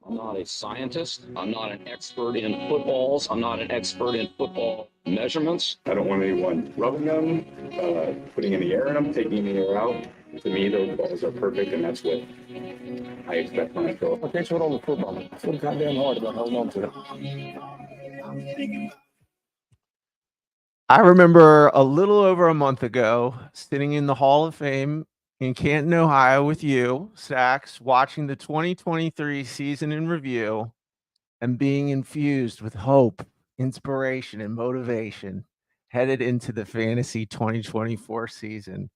I'm not a scientist. I'm not an expert in footballs. I'm not an expert in football measurements. I don't want anyone rubbing them, putting any air in them, taking any air out. To me, those balls are perfect, and that's what I expect when I throw. Well, thanks for all the football. It's so goddamn hard about holding on to it. I remember a little over a month ago sitting in the Hall of Fame in Canton, Ohio with you, Stacks, watching the 2023 season in review and being infused with hope, inspiration, and motivation headed into the fantasy 2024 season.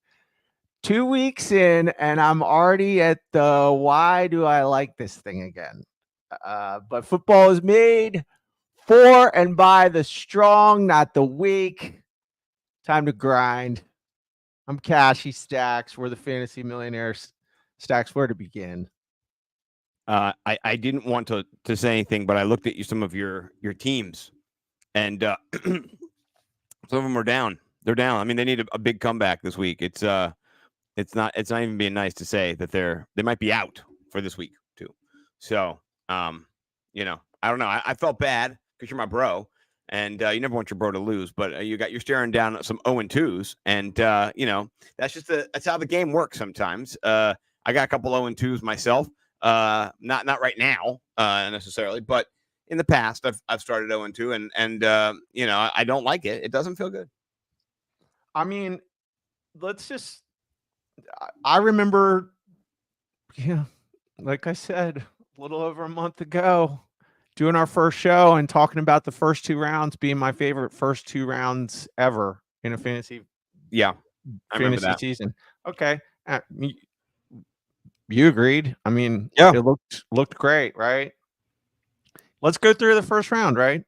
2 weeks in, and I'm already at the why do I like this thing again? But football is made for and by the strong, not the weak. Time to grind. I'm Cashy Stacks. We're the Fantasy Millionaires. Stacks, where to begin? I didn't want to say anything, but I looked at some of your teams, and some of them are down. They're down. I mean, they need a big comeback this week. It's not even being nice to say that they might be out for this week too. So I don't know. I felt bad because you're my bro, and you never want your bro to lose. But you're staring down at some 0-2s, and that's just that's how the game works sometimes. I got a couple 0-2s myself. Not right now necessarily, but in the past I've started 0-2, and I don't like it. It doesn't feel good. I mean, I remember, like I said, a little over a month ago, doing our first show and talking about the first two rounds being my favorite first two rounds ever in a fantasy. Yeah, I remember that season. Okay. You agreed. I mean, yeah, it looked great, right? Let's go through the first round, right?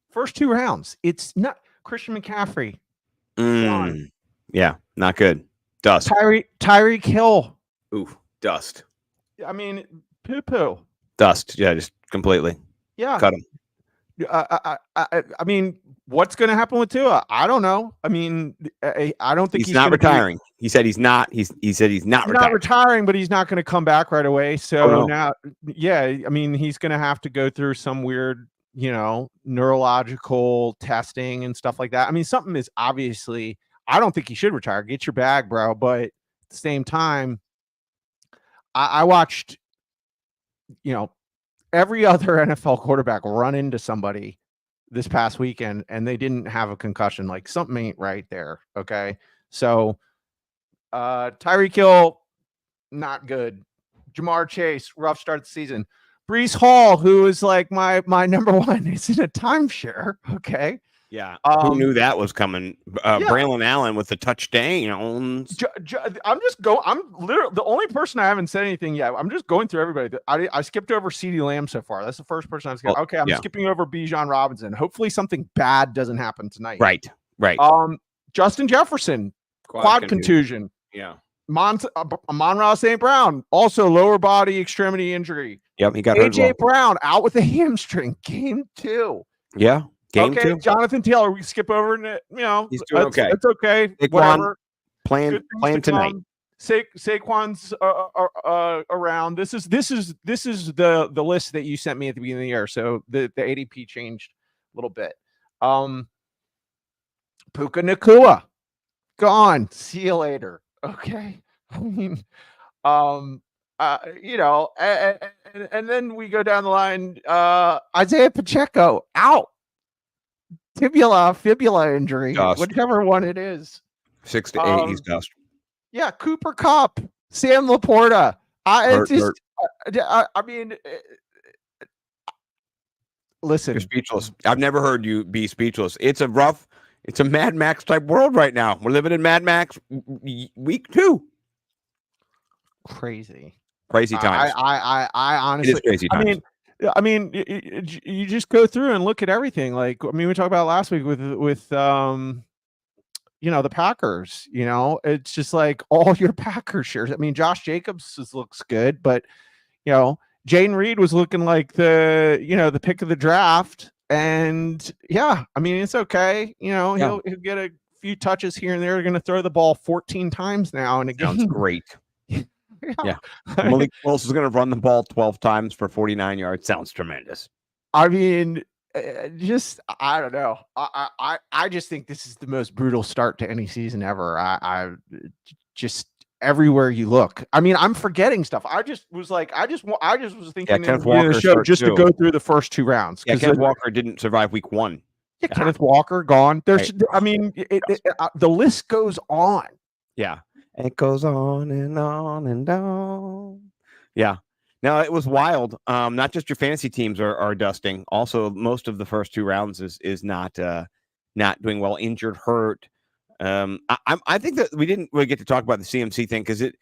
First two rounds. It's not Christian McCaffrey. Yeah, not good. Dust. Tyreek Hill. Ooh, dust. I mean, poo-poo. Dust. Yeah, just completely. Yeah. Cut him. I mean, what's going to happen with Tua? I don't know. I mean, I don't think he's not retiring. He said he's not. He said he's not retiring, but he's not going to come back right away. So now, I mean, he's going to have to go through some weird, neurological testing and stuff like that. I mean, something is obviously. I don't think he should retire. Get your bag, bro. But at the same time, I watched, every other NFL quarterback run into somebody this past weekend and they didn't have a concussion. Like something ain't right there. Okay. So Tyreek Hill, not good. Jamar Chase, rough start of the season. Breece Hall, who is like my number one, is in a timeshare. Okay. Yeah. Who knew that was coming? Braylon Allen with the touchdowns. I'm literally the only person I haven't said anything yet. I'm just going through everybody. I skipped over CeeDee Lamb so far. That's the first person I've skipped. Okay, I'm skipping over Bijan Robinson. Hopefully something bad doesn't happen tonight. Right. Justin Jefferson, quad contusion. Yeah. Amon-Ra St. Brown, also lower body extremity injury. Yep, he got AJ Brown out with a hamstring. Game 2. Yeah. Game 2. Jonathan Taylor, we skip over it. He's doing okay. It's okay. Whatever. Playing tonight. Saquon's around. This is the list that you sent me at the beginning of the year. So the ADP changed a little bit. Puka Nacua, gone. See you later. Okay. I mean, and then we go down the line. Isaiah Pacheco out. Fibula injury, whichever one it is. 6 to 8, he's dust. Yeah, Cooper Kupp, Sam Laporta. Listen. You're speechless. I've never heard you be speechless. It's a Mad Max type world right now. We're living in Mad Max week 2. Crazy times. I honestly, it is crazy times. I mean, you just go through and look at everything. Like, I mean, we talked about last week with the Packers. It's just like all your Packers shares. I mean, Josh Jacobs looks good, but Jayden Reed was looking like the pick of the draft. And I mean, it's okay. He'll get a few touches here and there. They're going to throw the ball 14 times now in a game. Sounds great. Yeah. Malik Willis is going to run the ball 12 times for 49 yards. Sounds tremendous. I mean, I don't know. I just think this is the most brutal start to any season ever. I just everywhere you look. I mean, I'm forgetting stuff. I just was thinking Kenneth in the Walker show starts just to too. go through the first 2 rounds. Yeah, Kenneth Walker didn't survive week 1. Yeah, Kenneth Walker gone. There's, Right. I mean, the list goes on. Yeah. It goes on and on and on. Yeah. No, it was wild. Not just your fantasy teams are dusting. Also, most of the first 2 rounds is not doing well. Injured, hurt. I think that we didn't really get to talk about the CMC thing because it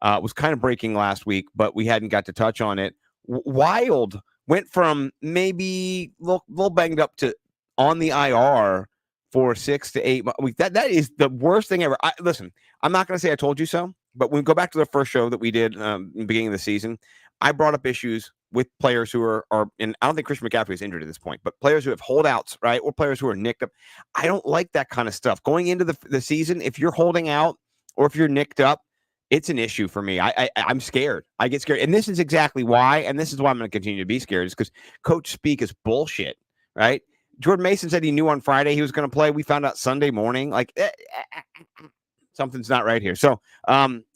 was kind of breaking last week, but we hadn't got to touch on it. Wild went from maybe a little banged up to on the IR for 6 to 8 weeks. That is the worst thing ever. Listen, I'm not going to say I told you so, but when we go back to the first show that we did in the beginning of the season, I brought up issues with players who are and I don't think Christian McCaffrey is injured at this point, but players who have holdouts, right? Or players who are nicked up. I don't like that kind of stuff. Going into the season, if you're holding out or if you're nicked up, it's an issue for me. I'm scared. I get scared. And this is exactly why, and this is why I'm going to continue to be scared, is because coach speak is bullshit, right? Jordan Mason said he knew on Friday he was going to play. We found out Sunday morning. Like, something's not right here. So,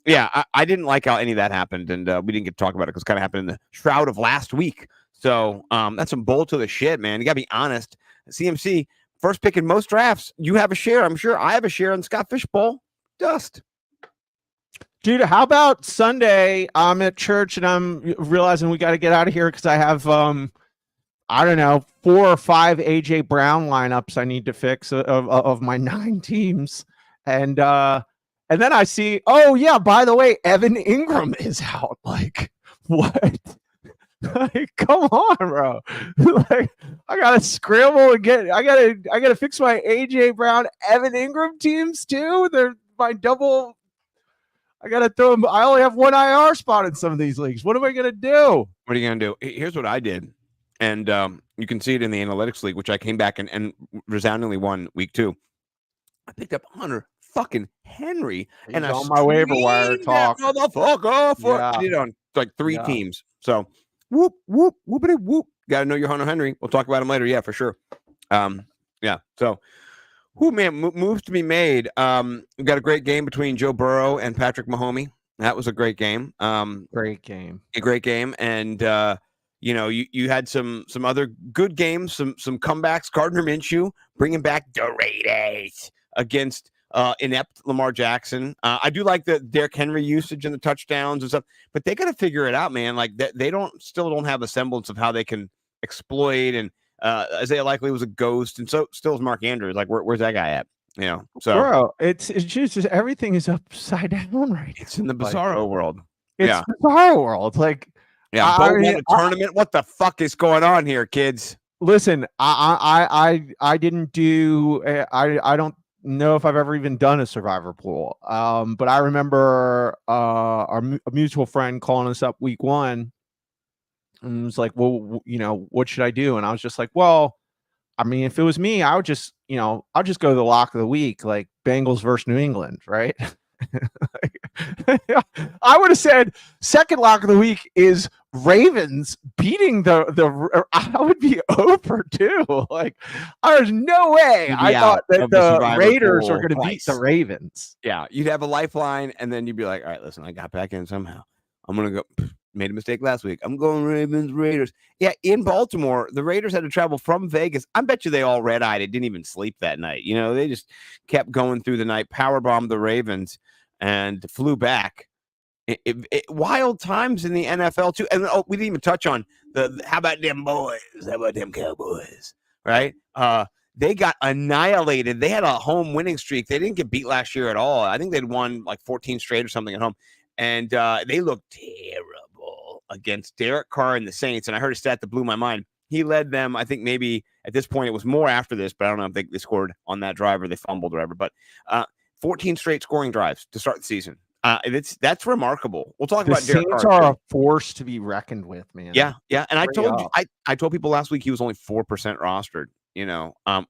yeah, I didn't like how any of that happened, and we didn't get to talk about it because it kind of happened in the shroud of last week. So that's some bull to the shit, man. You got to be honest. CMC, first pick in most drafts. You have a share. I'm sure I have a share in Scott Fishbowl. Dust. Dude, how about Sunday? I'm at church and I'm realizing we got to get out of here because I have, I don't know, 4 or 5 AJ Brown lineups I need to fix of my 9 teams. And then I see, oh yeah, by the way, Evan Ingram is out. Like, what? Like, come on, bro. Like, I gotta scramble and I gotta fix my AJ Brown, Evan Ingram teams too. They're my double. I gotta throw them. I only have 1 IR spot in some of these leagues. What am I gonna do? What are you gonna do? Here's what I did, and you can see it in the analytics league, which I came back and resoundingly won week 2. I picked up Hunter fucking Henry, and I on my waiver wire talk, motherfucker. I did on like 3 teams. So whoop whoop whoopity whoop. Got to know your Hunter Henry. We'll talk about him later. Yeah, for sure. Yeah. So. Who, man, moves to be made. We got a great game between Joe Burrow and Patrick Mahomes. That was a great game. Great game. A great game. And, you had some other good games, some comebacks. Gardner Minshew bringing back the Raiders against inept Lamar Jackson. I do like the Derrick Henry usage and the touchdowns and stuff, but they got to figure it out, man. Like they still don't have a semblance of how they can exploit, and Isaiah Likely was a ghost, and so still is Mark Andrews. Like, where's that guy at? So bro, it's just everything is upside down right now. It's in the bizarro world. It's bizarro world. Like, yeah, Bo won a tournament. What the fuck is going on here, kids? Listen, I didn't do. I don't know if I've ever even done a survivor pool. But I remember a mutual friend calling us up week 1. And was like, well, what should I do? And I was just like, well, I mean, if it was me, I would just, I'll just go to the lock of the week, like Bengals versus New England, right? I would have said second lock of the week is Ravens beating the I would be over too. Like, there's no way I thought that the Raiders are going to beat the Ravens. Yeah, you'd have a lifeline, and then you'd be like, all right, listen, I got back in somehow. I'm going to go. Made a mistake last week. I'm going Ravens, Raiders. Yeah, in Baltimore, the Raiders had to travel from Vegas. I bet you they all red-eyed. It didn't even sleep that night. They just kept going through the night, powerbombed the Ravens, and flew back. Wild times in the NFL, too. And we didn't even touch on how about them boys? How about them Cowboys? Right? They got annihilated. They had a home winning streak. They didn't get beat last year at all. I think they'd won like 14 straight or something at home. And they looked terrible against Derek Carr and the Saints. And I heard a stat that blew my mind. He led them, I think maybe at this point, it was more after this, but I don't know if they scored on that drive or they fumbled or whatever. But 14 straight scoring drives to start the season. That's remarkable. We'll talk about Derek Carr. The Saints are a force to be reckoned with, man. Yeah. And I told people last week he was only 4% rostered.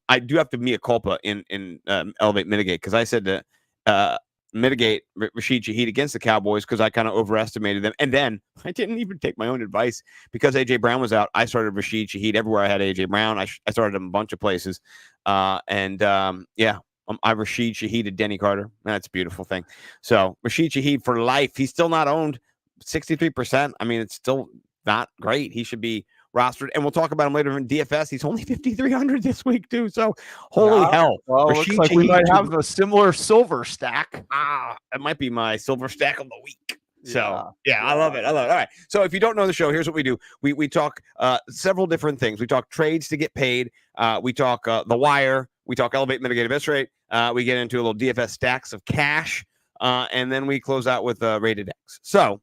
I do have to mea culpa in Elevate Mitigate, because I said that mitigate Rashid Shaheed against the Cowboys because I kind of overestimated them. And then I didn't even take my own advice because A.J. Brown was out. I started Rashid Shaheed everywhere I had A.J. Brown. I started him a bunch of places. I Rashid Shaheed Denny Carter. That's a beautiful thing. So Rashid Shaheed for life. He's still not owned 63%. I mean, it's still not great. He should be rostered, and we'll talk about him later in DFS. He's only 5,300 this week too. So holy hell! Well, looks like we might have a similar silver stack. It might be my silver stack of the week. So yeah, I love it. All right. So if you don't know the show, here's what we do. We talk several different things. We talk trades to get paid. We talk the wire. We talk elevate, mitigate, best rate. We get into a little DFS stacks of cash, and then we close out with rated X. So.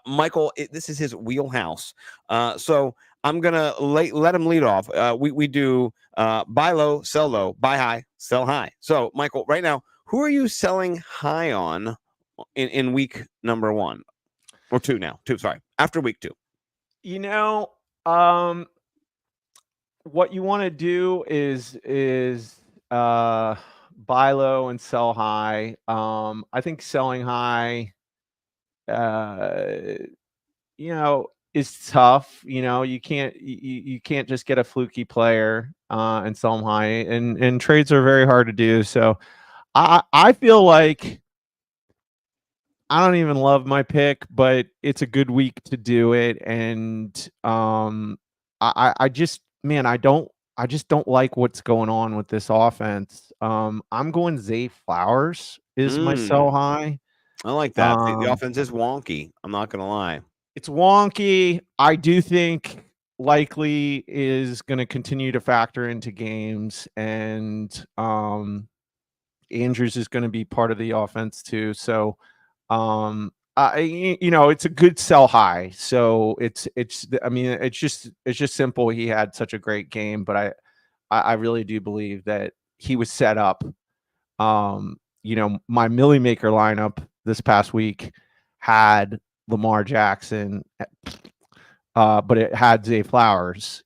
Michael, this is his wheelhouse. So I'm gonna let him lead off. We do buy low, sell low, buy high, sell high. So Michael, right now, who are you selling high on in week number 1 or 2 now? 2, sorry, after week 2. What you want to do is buy low and sell high. I think selling high is tough. You can't just get a fluky player and sell them high, and trades are very hard to do. So I feel like I don't even love my pick, but it's a good week to do it. And I just don't like what's going on with this offense. I'm going Zay Flowers is my sell high. I like that. The offense is wonky. I'm not going to lie. It's wonky. I do think Likely is going to continue to factor into games, and Andrews is going to be part of the offense too. So, it's a good sell high. So it's just simple. He had such a great game, but I really do believe that he was set up. My Millie Maker lineup this past week had Lamar Jackson, but it had Zay Flowers.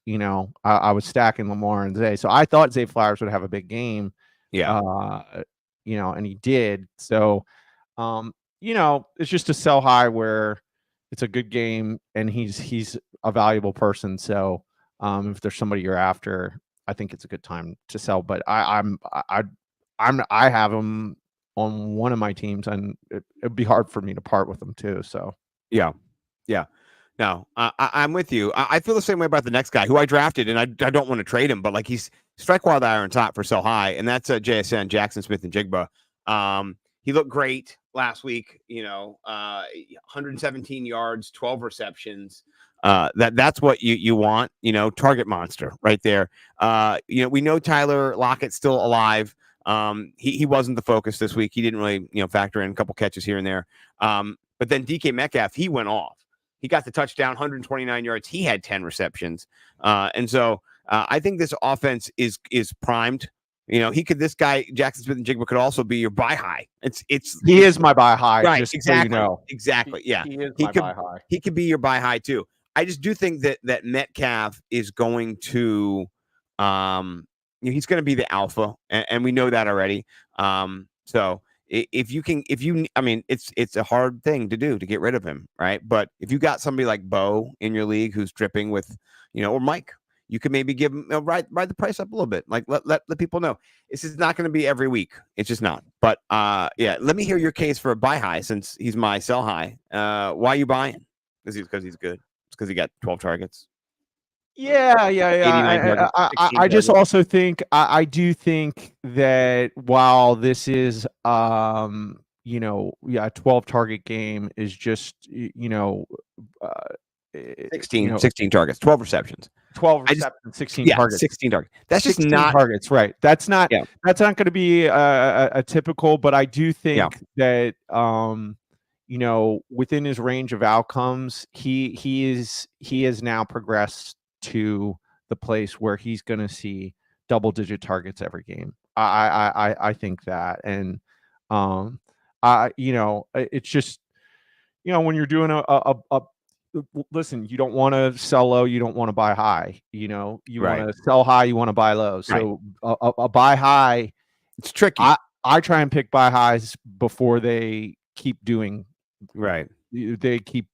I was stacking Lamar and Zay, so I thought Zay Flowers would have a big game. Yeah. And he did. So, it's just a sell high where it's a good game and he's a valuable person. So, if there's somebody you're after, I think it's a good time to sell. But I have him on one of my teams, and it'd be hard for me to part with them too. So yeah. No, I'm with you. I feel the same way about the next guy who I drafted, and I don't want to trade him, but like he's strike while the iron's hot for sell high, and that's JSN, Jackson Smith and Jigba. He looked great last week. 117 yards, 12 receptions. That's what you want. Target monster right there. We know Tyler Lockett's still alive. He wasn't the focus this week. He didn't really factor in a couple catches here and there. But then DK Metcalf, he went off. He got the touchdown, 129 yards. He had 10 receptions. And so I think this offense is primed. This guy, Jackson Smith and Jigba, could also be your buy high. He is my buy high. Right. Just exactly. So Exactly. Yeah. He is my buy high. He could be your buy high too. I just do think that Metcalf is going to, he's going to be the alpha, and we know that already. So it's a hard thing to do to get rid of him, right? But if you got somebody like Bo in your league who's dripping with, or Mike, you could maybe give him ride the price up a little bit. Like let people know this is not going to be every week. It's just not. But let me hear your case for a buy high since he's my sell high. Why are you buying? Because he's good. It's because he got 12 targets. Yeah. I just also think I do think that while this is 12 target game is just 16 targets, 12 receptions. 12 receptions, 16 targets. 16 targets. That's just not targets, right? That's not going to be a typical, but I do think that within his range of outcomes, he is now progressed to the place where he's going to see double-digit targets every game. I think that, and it's just when you're doing a listen, you don't want to sell low, you don't want to buy high. You want to sell high, you want to buy low. So a buy high, it's tricky. I try and pick buy highs before they keep doing. Right. They keep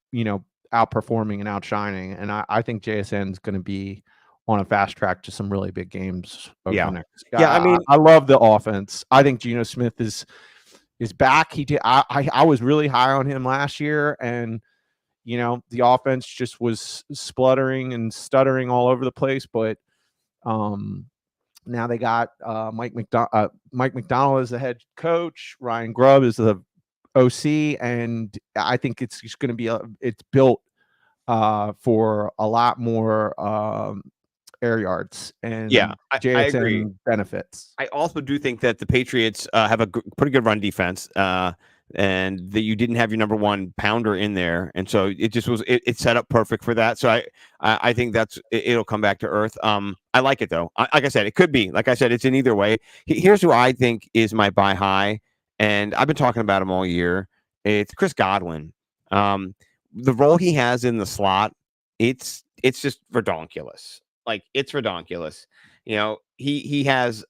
outperforming and outshining, and I think JSN is going to be on a fast track to some really big games over Yeah. the next. Yeah, I mean, I love the offense. I think Geno Smith is back. I was really high on him last year, and the offense just was spluttering and stuttering all over the place. But now they got Mike McDonald as the head coach, Ryan Grubb is the OC, and I think it's just going to be it's built for a lot more air yards and I JSN agree. benefits. I also do think that the Patriots have a pretty good run defense, and that you didn't have your number one pounder in there, and so it just was it set up perfect for that. So I think it'll come back to earth. I like it though. Like I said, it could be. Like I said, it's in either way. Here's who I think is my buy high, and I've been talking about him all year. It's Chris Godwin. The role he has in the slot, it's just redonkulous. Like it's redonkulous. He has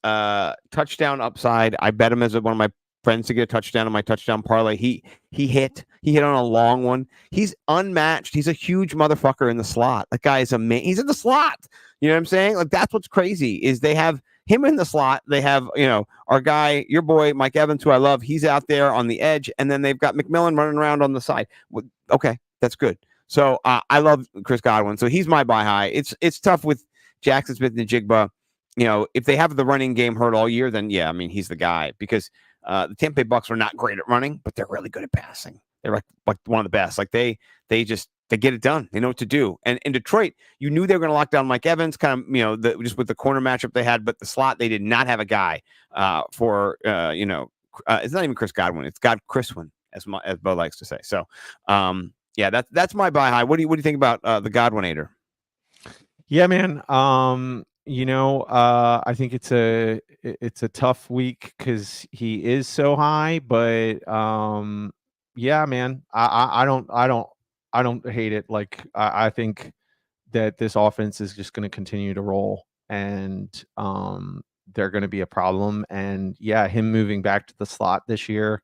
touchdown upside. I bet him as one of my friends to get a touchdown on my touchdown parlay. He hit on a long one. He's unmatched. He's a huge motherfucker in the slot. That guy is amazing. He's in the slot. You know what I'm saying? Like that's what's crazy is they have him in the slot. They have our guy, your boy Mike Evans, who I love. He's out there on the edge, and then they've got McMillan running around on the side. Okay, that's good. So I love Chris Godwin. So he's my buy high. It's tough with Jackson Smith and Jigba. If they have the running game hurt all year, then yeah, I mean he's the guy because the Tampa Bay Bucks are not great at running, but they're really good at passing. They're like one of the best. Like they get it done. They know what to do. And in Detroit, you knew they were going to lock down Mike Evans, kind of just with the corner matchup they had, but the slot they did not have a guy for it's not even Chris Godwin, it's Chriswin, as Bo likes to say. So yeah, that's my buy high. What do you think about the Godwinator? Yeah, man. I think it's a tough week because he is so high, but yeah, man. I don't hate it. Like I think that this offense is just going to continue to roll, and they're going to be a problem. And yeah, him moving back to the slot this year,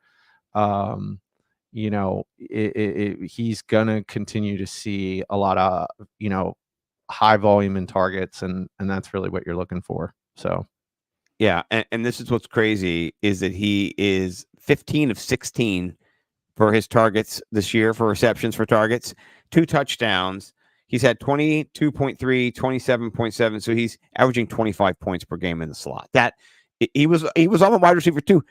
he's going to continue to see a lot of high volume in targets, and that's really what you're looking for. So yeah, and this is what's crazy is that he is 15 of 16 for his targets this year, for receptions for targets, 2 touchdowns. He's had 22.3, 27.7, so he's averaging 25 points per game in the slot. That he was on the wide receiver too.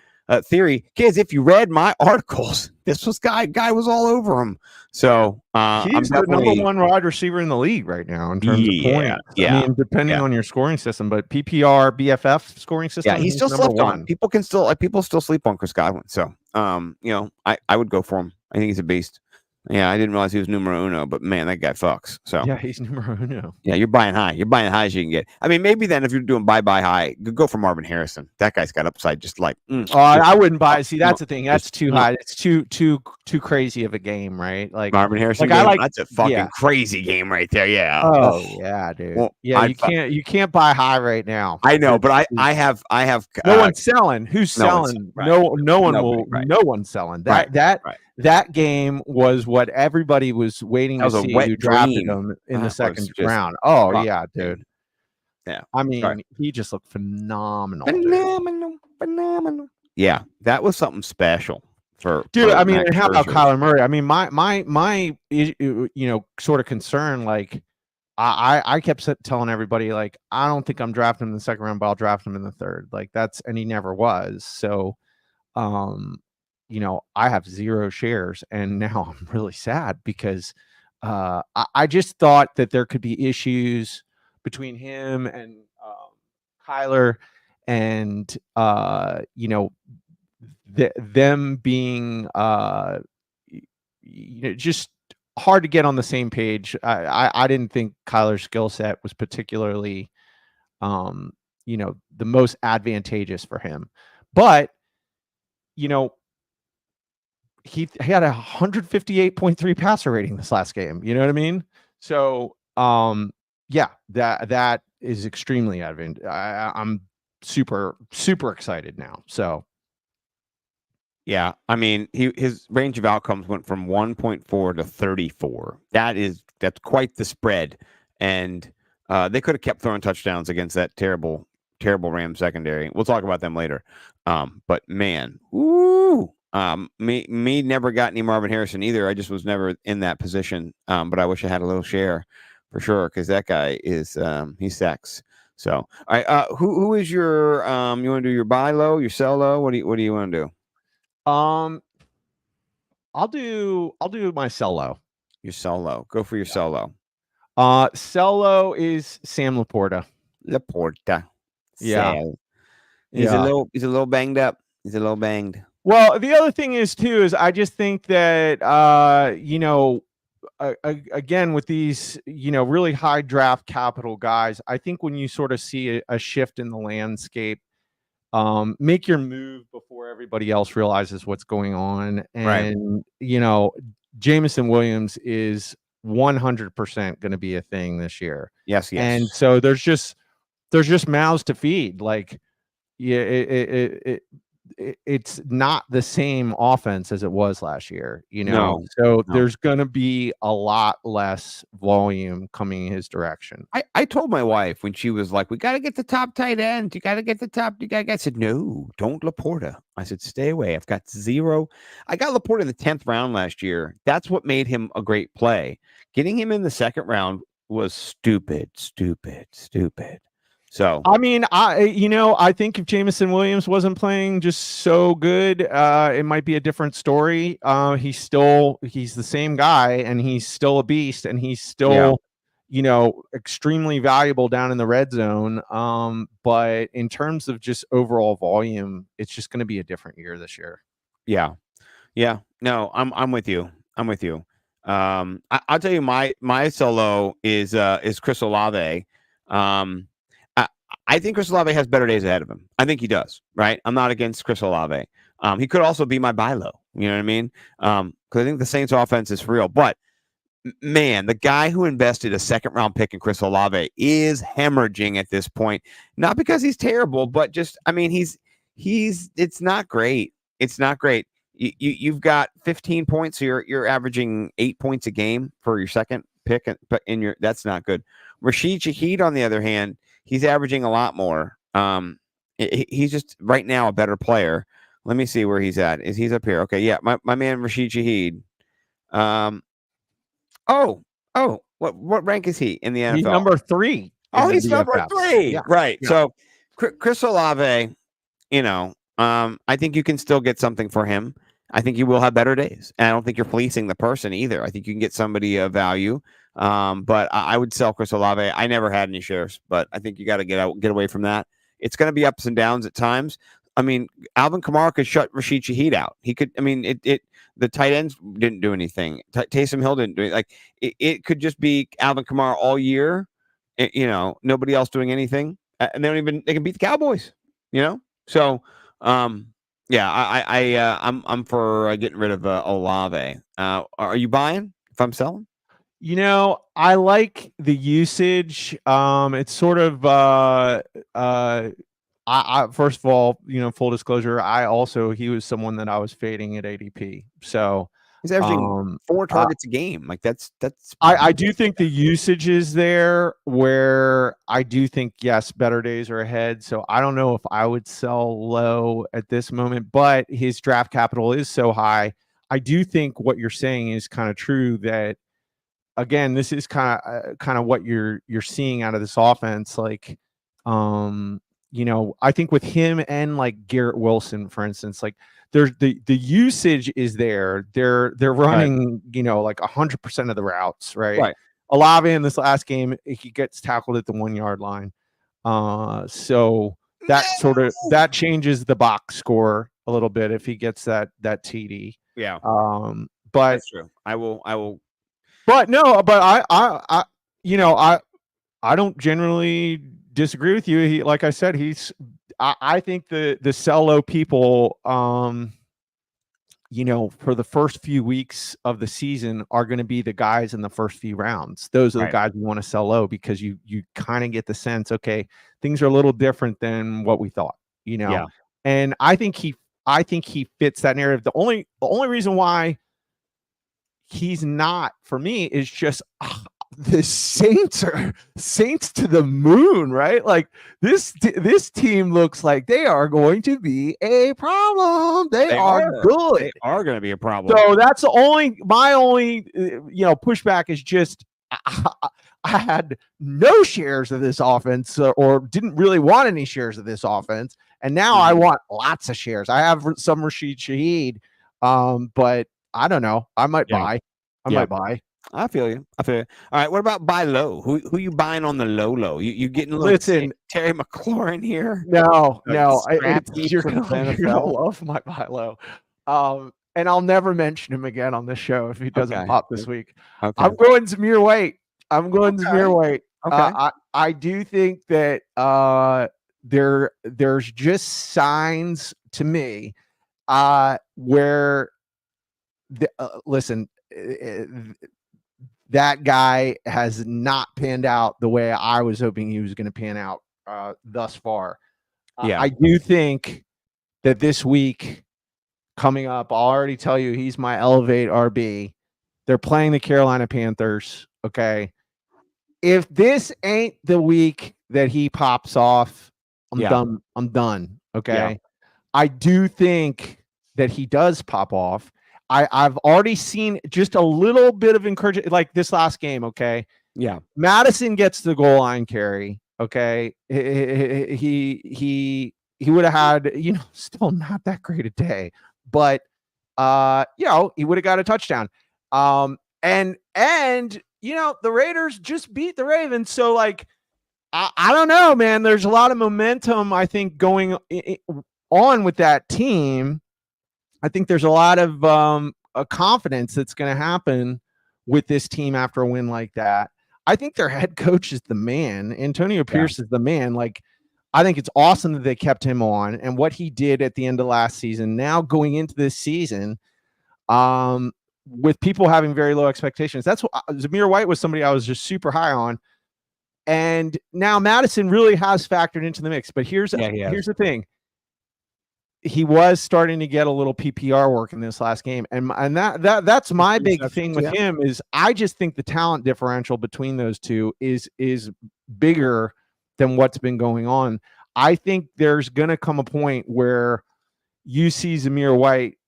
Theory, kids, if you read my articles, this was guy was all over him. So he's the number one wide receiver in the league right now in terms of points. Yeah, I mean, depending on your scoring system, but PPR, BFF scoring system, he's still number slept one. on. People still sleep on Chris Godwin. So I would go for him. I think he's a beast. Yeah, I didn't realize he was numero uno, but man, that guy fucks. So yeah, he's numero uno. Yeah, you're buying high. You're buying high as you can get. I mean, maybe then if you're doing buy high, go for Marvin Harrison. That guy's got upside. Just like I wouldn't buy. See, that's the thing. That's too high. It's too crazy of a game, right? Like Marvin Harrison. That's a fucking crazy game right there. Yeah. Oh yeah, dude. Well, yeah, you can't buy high right now. I know, but I have. No one's selling. Who's selling? No one's selling. That game was what everybody was waiting to see who drafted him in the second round. Oh yeah, dude. Yeah. I mean, he just looked phenomenal. Phenomenal. Yeah, that was something special for I mean, and how about Kyler Murray? I mean, my sort of concern, like I kept telling everybody, like, I don't think I'm drafting him in the second round, but I'll draft him in the third. Like and he never was. So I have 0 shares, and now I'm really sad because I just thought that there could be issues between him and Kyler, and them being just hard to get on the same page. I didn't think Kyler's skill set was particularly the most advantageous for him, but he had a 158.3 passer rating this last game. You know what I mean? So, yeah, that is extremely advantageous. I'm super, super excited now. So, Yeah, I mean, his range of outcomes went from 1.4 to 34. That's quite the spread, and they could have kept throwing touchdowns against that terrible Rams secondary. We'll talk about them later. But man, woo, me never got any Marvin Harrison either. I just was never in that position. But I wish I had a little share for sure because that guy is he's sex. So, all right, who is your you want to do your buy low, your sell low? What do you want to do? I'll do my sell low. Your solo. Go for your solo. Sell low is Sam Laporta. Laporta. Yeah. Sell. He's a little banged up. He's a little banged. Well, the other thing is too is I just think that again with these really high draft capital guys, I think when you sort of see a shift in the landscape, make your move before everybody else realizes what's going on. And Jameson Williams is 100% going to be a thing this year. Yes. And so there's just mouths to feed. Like, yeah, it's not the same offense as it was last year, No. There's gonna be a lot less volume coming his direction. I told my wife when she was like, we got to get the top tight end. You got to get the top. I said, no, don't Laporta. I said, stay away. I've got zero. I got Laporta in the 10th round last year. That's what made him a great play. Getting him in the 2nd round was stupid. So I mean, I think if Jameson Williams wasn't playing just so good, it might be a different story. He's the same guy, and he's still a beast, and he's still, extremely valuable down in the red zone. But in terms of just overall volume, it's just going to be a different year this year. Yeah. No, I'm with you. I'll tell you my solo is Chris Olave. I think Chris Olave has better days ahead of him. I think he does, right? I'm not against Chris Olave. He could also be my buy low. You know what I mean? Because I think the Saints offense is for real. But man, the guy who invested a 2nd round pick in Chris Olave is hemorrhaging at this point. Not because he's terrible, but just, I mean, it's not great. It's not great. You've got 15 points. So you're averaging 8 points a game for your 2nd pick, but that's not good. Rashid Shaheed, on the other hand, he's averaging a lot more. He's just right now a better player. Let me see where he's at. He's up here? Okay, yeah, my man Rashid Shaheed. What rank is he in the NFL? He's number 3. He's number 3. Yeah. Right. Yeah. So Chris Olave, I think you can still get something for him. I think you will have better days. And I don't think you're fleecing the person either. I think you can get somebody of value. But I would sell Chris Olave. I never had any shares, but I think you got to get away from that. It's going to be ups and downs at times. I mean, Alvin Kamara could shut Rashid Shaheed out. He could. I mean, the tight ends didn't do anything. Taysom Hill didn't do it. Like it could just be Alvin Kamara all year. Nobody else doing anything, and they can beat the Cowboys. So yeah, I'm for getting rid of Olave. Are you buying if I'm selling? I like the usage. It's sort of I first of all, full disclosure, he was someone that I was fading at ADP. So he's averaging 4 targets a game. Like that's I do think the usage is there where I do think, yes, better days are ahead. So I don't know if I would sell low at this moment, but his draft capital is so high. I do think what you're saying is kind of true, that again, this is kind of what you're seeing out of this offense. Like, I think with him and like Garrett Wilson, for instance, like there's the usage is there. They're running, like 100% of the routes, right? Olave in this last game, he gets tackled at the 1 yard line. So that changes the box score a little bit if he gets that TD. Yeah. But that's true. I will. But no, but I don't generally disagree with you. Like I said, I think the sell low people, for the first few weeks of the season are going to be the guys in the first few rounds. Those are the guys we want to sell low because you kind of get the sense, okay, things are a little different than what we thought, Yeah. And I think I think he fits that narrative. The only reason why he's not for me is just the Saints are Saints to the moon, right? Like this team looks like they are going to be a problem. They are good. They are going to be a problem. So that's my only pushback is just I had no shares of this offense or didn't really want any shares of this offense. And now I want lots of shares. I have some Rashid Shaheed, but I don't know. I might buy. I might buy. I feel you. All right. What about buy low? Who you buying on the low? You getting a little Listen, Terry McLaurin here? No. You're gonna love my buy low. And I'll never mention him again on this show if he doesn't pop this week. Okay. I'm going Zamir White. Zamir White. Okay. I do think that there's just signs to me where listen, that guy has not panned out the way I was hoping he was going to pan out thus far. I do think that this week coming up, I'll already tell you he's my elevate RB. They're playing the Carolina Panthers. Okay. If this ain't the week that he pops off, I'm done. I'm done. Okay. Yeah. I do think that he does pop off. I've already seen just a little bit of encouragement, like this last game. Okay. Yeah. Madison gets the goal line carry. Okay. He would have had, still not that great a day, but, he would have got a touchdown. And the Raiders just beat the Ravens. So like, I don't know, man, there's a lot of momentum, I think, going on with that team. I think there's a lot of confidence that's going to happen with this team after a win like that. I think their head coach is the man. Antonio Pierce is the man. Like, I think it's awesome that they kept him on and what he did at the end of last season. Now going into this season, with people having very low expectations, that's what Zamir White was somebody I was just super high on. And now Madison really has factored into the mix. But here's the thing. He was starting to get a little PPR work in this last game. And that's my big thing with him is I just think the talent differential between those two is bigger than what's been going on. I think there's going to come a point where you see Zamir White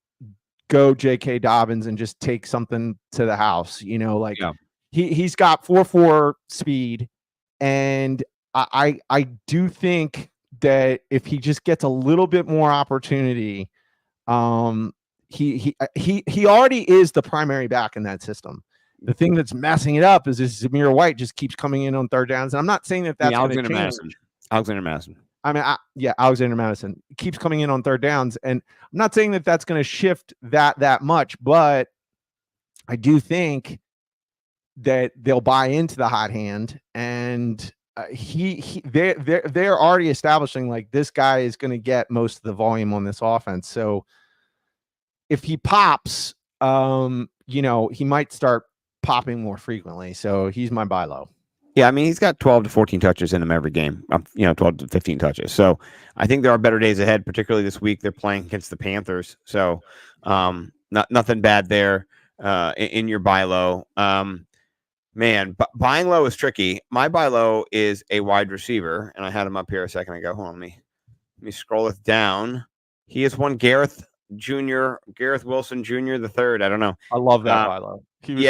go J.K. Dobbins and just take something to the house, he's got 4.4 speed. And I do think that if he just gets a little bit more opportunity, he already is the primary back in that system. The thing that's messing it up is this Zamir White just keeps coming in on third downs. And I'm not saying that's Alexander Madison. I mean, Alexander Madison keeps coming in on third downs. And I'm not saying that that's going to shift that much, but I do think that they'll buy into the hot hand, and they're already establishing like this guy is going to get most of the volume on this offense. So if he pops, he might start popping more frequently. So he's my buy low. Yeah, I mean, he's got 12 to 14 touches in him every game, 12 to 15 touches. So I think there are better days ahead, particularly this week. They're playing against the Panthers. So nothing bad there in your buy low. Man, buying low is tricky. My buy low is a wide receiver, and I had him up here a second ago. Hold on, let me scroll it down. He is one Gareth Wilson Jr. the third. I don't know. I love that buy low. He's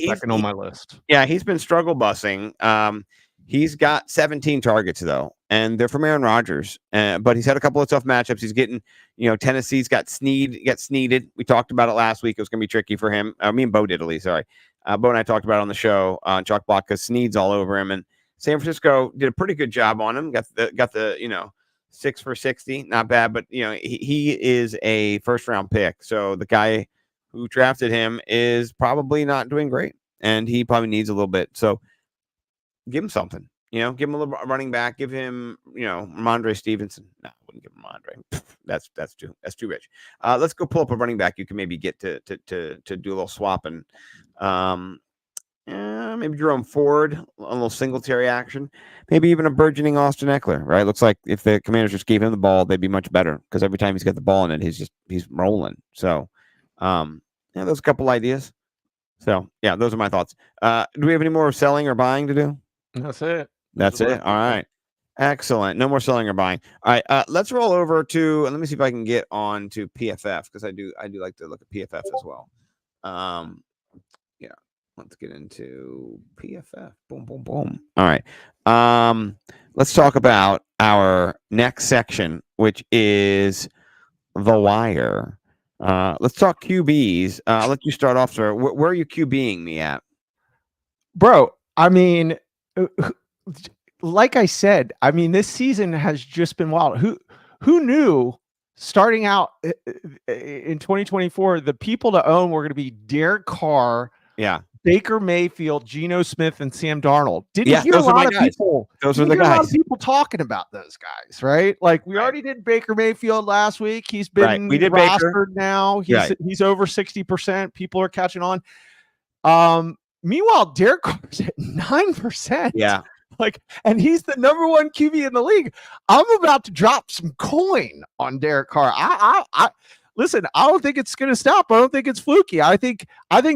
second on my list. Yeah, he's been struggle busing. He's got 17 targets though, and they're from Aaron Rodgers. But he's had a couple of tough matchups. He's getting, Tennessee's got sneeded. We talked about it last week. It was going to be tricky for him. Me and Bo did, at least. Sorry. Bo and I talked about it on the show on Chalk Block because Sneed's all over him, and San Francisco did a pretty good job on him. Got the 6 for 60, not bad, but he is a first round pick, so the guy who drafted him is probably not doing great, and he probably needs a little bit. So give him something, give him a little running back, give him Ramondre Stevenson. No, I wouldn't give him Ramondre. That's too rich. Let's go pull up a running back you can maybe get to do a little swapping. maybe Jerome Ford, a little Singletary action, maybe even a burgeoning Austin Eckler, right? Looks like if the Commanders just gave him the ball, they'd be much better because every time he's got the ball in it, he's rolling. So, those a couple ideas. So, yeah, those are my thoughts. Do we have any more selling or buying to do? That's it. That's it. All right. Excellent. No more selling or buying. All right. Let's roll over to, let me see if I can get on to PFF because I do like to look at PFF as well. Yeah. Let's get into PFF. Boom, boom, boom. All right. Let's talk about our next section, which is the wire. Let's talk QBs. I'll let you start off, sir. Where are you QBing me at? Bro, I mean, like I said, I mean, this season has just been wild. Who knew starting out in 2024, the people to own were going to be Derek Carr, Baker Mayfield, Geno Smith, and Sam Darnold. Didn't hear a lot of people. Those are the guys. A lot of people talking about those guys, right? Like we already did Baker Mayfield last week. He's been rostered now. He's over 60%. People are catching on. Meanwhile, Derek Carr's at 9%. Yeah. And he's the number one QB in the league. I'm about to drop some coin on Derek Carr. I listen, I don't think it's going to stop. I don't think it's fluky. I think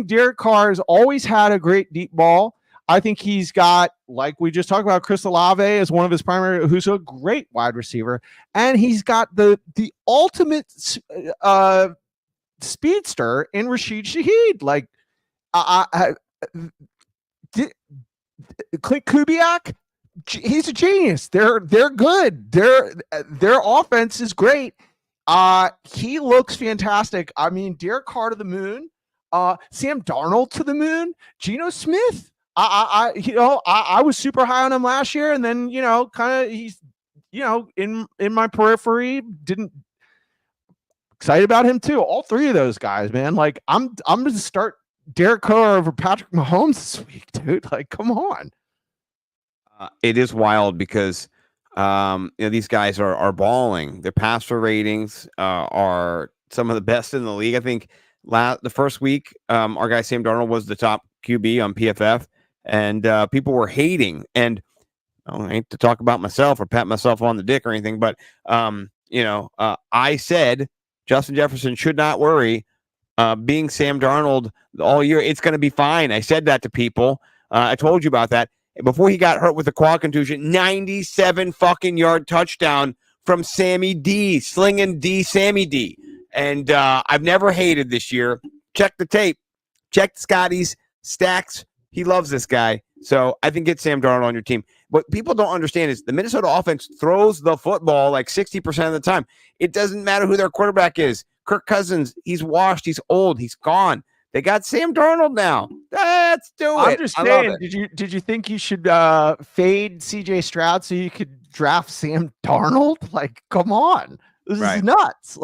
Derek Carr has always had a great deep ball. I think he's got, like we just talked about, Chris Olave as one of his primary, who's a great wide receiver. And he's got the ultimate speedster in Rashid Shaheed. Clint Kubiak, he's a genius. They're good. Their offense is great. He looks fantastic. I mean, Derek Carr to the moon. Sam Darnold to the moon. Geno Smith. I was super high on him last year, and then kind of he's in my periphery. Didn't excited about him too. All three of those guys, man. I'm going to start Derek Carr over Patrick Mahomes this week, dude. Come on. It is wild because these guys are balling. Their passer ratings are some of the best in the league. I think the first week, our guy Sam Darnold was the top QB on PFF, and people were hating. And I hate to talk about myself or pat myself on the dick or anything, but I said Justin Jefferson should not worry. Being Sam Darnold all year, it's going to be fine. I said that to people. I told you about that. Before he got hurt with a quad contusion, 97 fucking yard touchdown from Sammy D, slinging D, Sammy D. And I've never hated this year. Check the tape. Check Scotty's stacks. He loves this guy. So I think get Sam Darnold on your team. What people don't understand is the Minnesota offense throws the football like 60% of the time. It doesn't matter who their quarterback is. Kirk Cousins, he's washed. He's old. He's gone. They got Sam Darnold now. Let's do it. I'm just saying, did you think you should fade CJ Stroud so you could draft Sam Darnold? Come on. This is nuts.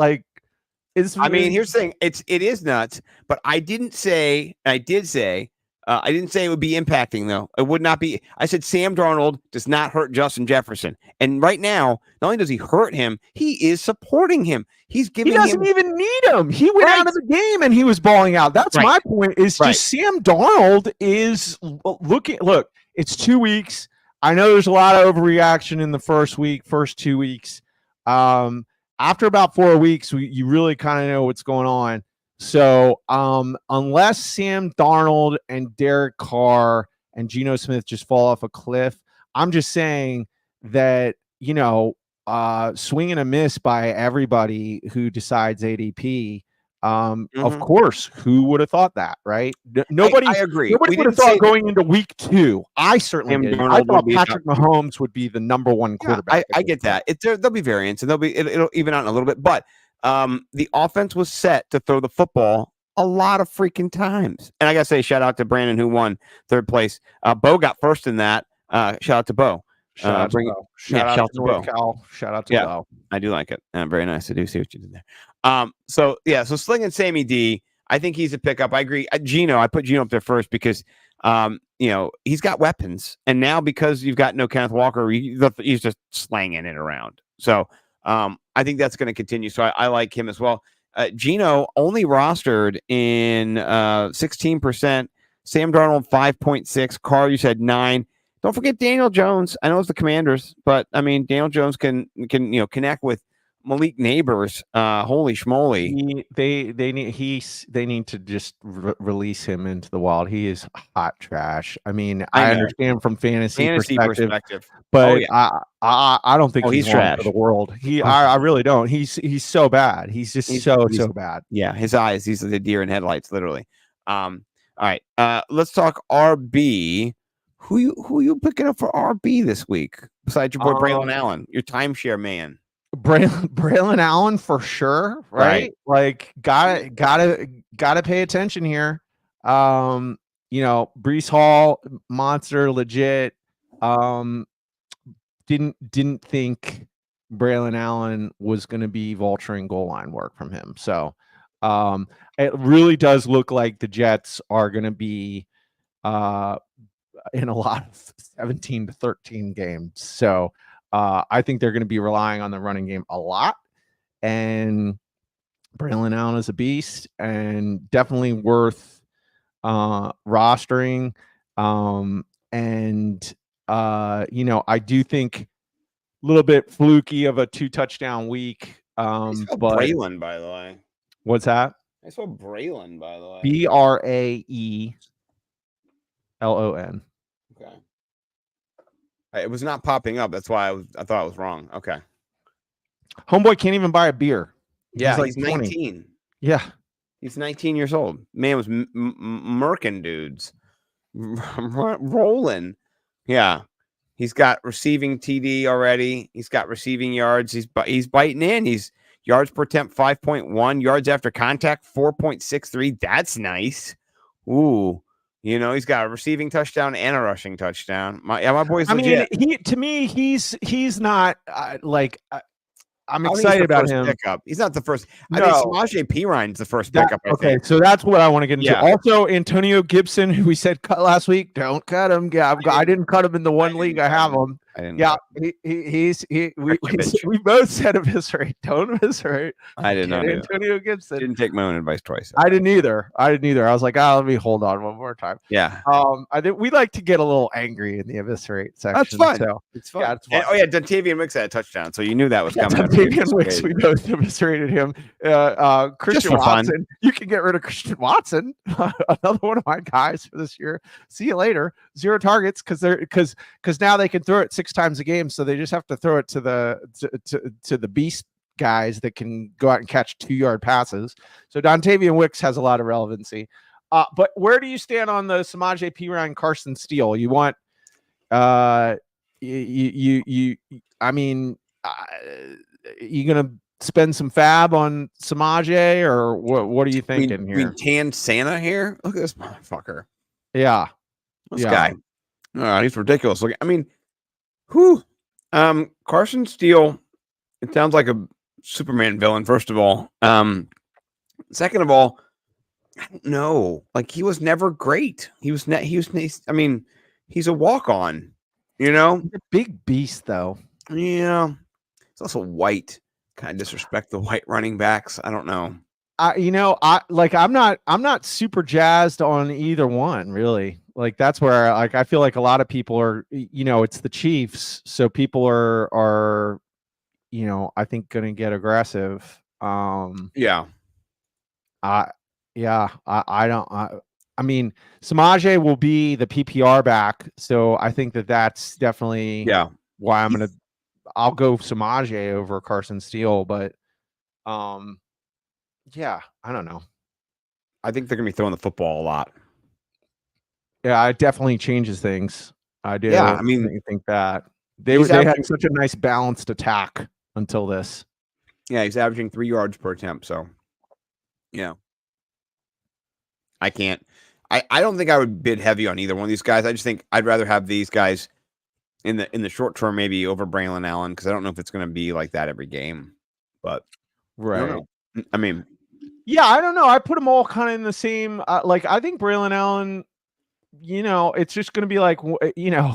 Here's the thing. It is nuts, but I didn't say it would be impacting, though. It would not be. I said Sam Darnold does not hurt Justin Jefferson. And right now, not only does he hurt him, he is supporting him. He doesn't even need him. He went out of the game and he was balling out. That's my point. Is just Sam Darnold is looking. Look, it's 2 weeks. I know there's a lot of overreaction in the first 2 weeks. After about 4 weeks, you really kind of know what's going on. So unless Sam Darnold and Derek Carr and Geno Smith just fall off a cliff, I'm just saying that, swing and a miss by everybody who decides ADP. Of course, who would have thought that, right? Nobody. I agree. Nobody would have thought going into week 2. I certainly did. I thought Patrick Mahomes would be the number one quarterback. I get that. There'll be variance, and it'll even out in a little bit, but the offense was set to throw the football a lot of freaking times. And I got to say, shout out to Brandon, who won third place. Bo got first in that. Shout out to Bo. Shout out to Bo. Shout out to Bo. Shout out to Bo. I do like it. Very nice. I do see what you did there. So slinging Sammy D, I think he's a pickup. I agree. Geno, I put Geno up there first because, he's got weapons. And now because you've got no Kenneth Walker, he's just slanging it around. So, I think that's going to continue. So I like him as well. Geno only rostered in 16% Sam Darnold 5.6. Carl, you said 9. Don't forget Daniel Jones. I know it's the Commanders, but I mean Daniel Jones can connect with Malik Neighbors. Holy schmoly! They need to just release him into the wild. He is hot trash. I mean, I I know. understand from fantasy perspective, perspective. but yeah. I don't think Oh, he's he's long trash. for the world. Oh. I really don't. He's so bad. He's just so bad. Yeah, his eyes. He's the deer in headlights, literally. All right. Let's talk RB. Who you picking up for RB this week? Besides your boy Braylon Allen, your timeshare man. Braylon Allen for sure, right? Like gotta pay attention here. Breece Hall, monster, legit. Didn't think Braylon Allen was going to be vulturing goal line work from him. So it really does look like the Jets are going to be in a lot of 17-13 games. So I think they're going to be relying on the running game a lot. And Braylon Allen is a beast and definitely worth rostering. I do think a little bit fluky of a 2-touchdown week. But Braylon, by the way. What's that? I saw Braylon, by the way. Braelon. Okay. It was not popping up. That's why I thought I was wrong. Okay. Homeboy can't even buy a beer. Yeah, he's 19. Yeah. He's 19 years old. Man was murking dudes. Rolling. Yeah. He's got receiving TD already. He's got receiving yards. He's biting in. He's yards per attempt 5.1. Yards after contact 4.63. That's nice. Ooh. He's got a receiving touchdown and a rushing touchdown. My boy's legit. I mean, he's not I'm excited about him. Pickup. He's not the first. No. I think Samaje Perine's the first pickup. Okay, so that's what I want to get into. Yeah. Also, Antonio Gibson, who we said cut last week, don't cut him. Yeah, I didn't cut him in the one league. I have him. Yeah, we both said eviscerate. Don't eviscerate. I did not. Antonio Gibson didn't take my own advice twice. I didn't either. I was like, let me hold on one more time. Yeah. I think we like to get a little angry in the eviscerate section. That's fun. So it's fun. Yeah, it's fun. And, Dontavian Wicks had a touchdown, so you knew that was coming. Dontavian Wicks, we both eviscerated him. Christian Watson, you can get rid of Christian Watson, another one of my guys for this year. See you later. 0 targets because now they can throw it 6 times a game, so they just have to throw it to the beast guys that can go out and catch 2-yard passes. So Dontavian Wicks has a lot of relevancy. But where do you stand on the Samaje Perine Carson Steele? You want you gonna spend some fab on Samaje, or what are you thinking here? We tan Santa here. Look at this motherfucker. Yeah. This guy. He's ridiculous. Look, I mean, Carson Steele, it sounds like a Superman villain, first of all. Second of all, I don't know. Like, he was never great. He was I mean, he's a walk-on, He's a big beast, though. Yeah. He's also white. Kind of disrespect the white running backs. I don't know. I'm not super jazzed on either one, really. Like, that's where I feel like a lot of people are, it's the Chiefs, so people are I think going to get aggressive. Yeah. I mean, Samaje will be the PPR back, so I think that's definitely why I'll go Samaje over Carson Steele, but I don't know. I think they're gonna be throwing the football a lot. Yeah, it definitely changes things. I do. Yeah, I mean, think that they had such a nice balanced attack until this. Yeah, he's averaging 3 yards per attempt. So, I can't. I don't think I would bid heavy on either one of these guys. I just think I'd rather have these guys in the short term, maybe over Braylon Allen, because I don't know if it's going to be like that every game. But right. I mean, yeah, I don't know. I put them all kind of in the same. I think Braylon Allen, it's just going to be like,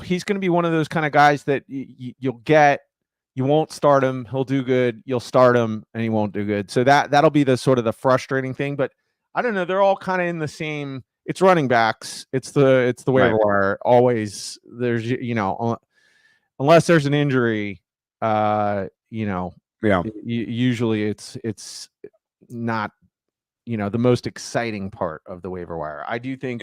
he's going to be one of those kind of guys that you'll get. You won't start him. He'll do good. You'll start him and he won't do good. So that'll be the sort of the frustrating thing. But I don't know. They're all kind of in the same. it's running backs. It's the waiver Right. wire. Always there's unless there's an injury, Yeah. usually it's not the most exciting part of the waiver wire. I do think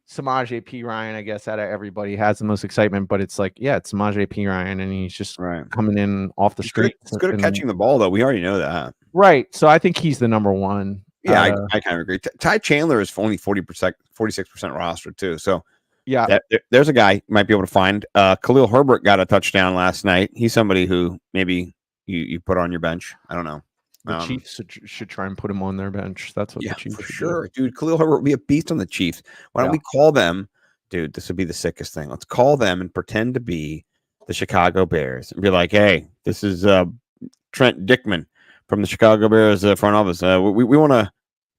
Samaje P. Ryan, I guess, out of everybody has the most excitement, but it's like, it's Samaje P. Ryan, and he's just coming in off the street. He's good at catching the ball, though. We already know that. Right. So I think he's the number one. Yeah, I kind of agree. Ty Chandler is only 46% rostered, too. So, there's a guy you might be able to find. Khalil Herbert got a touchdown last night. He's somebody who maybe you put on your bench. I don't know. The Chiefs should try and put him on their bench. That's what the Chiefs for should sure, do. Dude. Khalil Herbert would be a beast on the Chiefs. Why don't we call them, dude? This would be the sickest thing. Let's call them and pretend to be the Chicago Bears and be like, "Hey, this is Trent Dickman from the Chicago Bears front office. We want to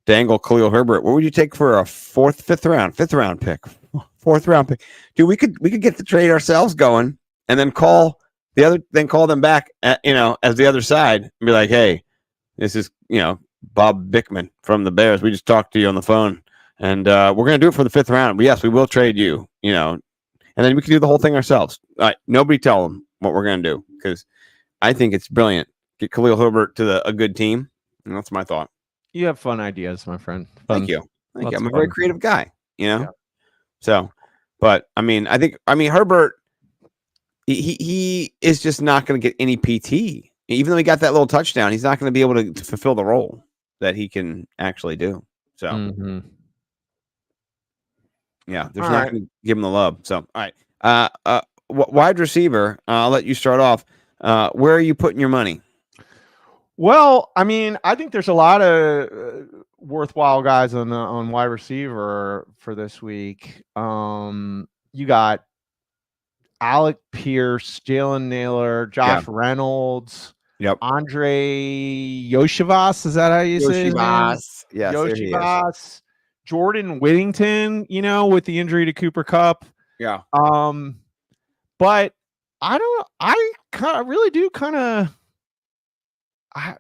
dangle Khalil Herbert. What would you take for a fifth round pick, fourth round pick? Dude, we could get the trade ourselves going, and then call them back, as the other side and be like, hey." This is, Bob Bickman from the Bears. We just talked to you on the phone, and we're going to do it for the fifth round. But yes, we will trade you, and then we can do the whole thing ourselves. All right, nobody tell them what we're going to do, because I think it's brilliant. Get Khalil Herbert to a good team, and that's my thought. You have fun ideas, my friend. Thank you. I'm a very creative guy, So, but I think Herbert, he is just not going to get any PT. Even though he got that little touchdown, he's not going to be able to fulfill the role that he can actually do. So, there's not going to give him the love. So, all right. Wide receiver, I'll let you start off. Where are you putting your money? Well, I think there's a lot of worthwhile guys on wide receiver for this week. You got Alec Pierce, Jalen Naylor, Josh Reynolds. Yep. Andre Yoshivas, is that how you say his name? Yes, Yoshivas. Jordan Whittington, with the injury to Cooper Kupp. Yeah. But I really do kind of out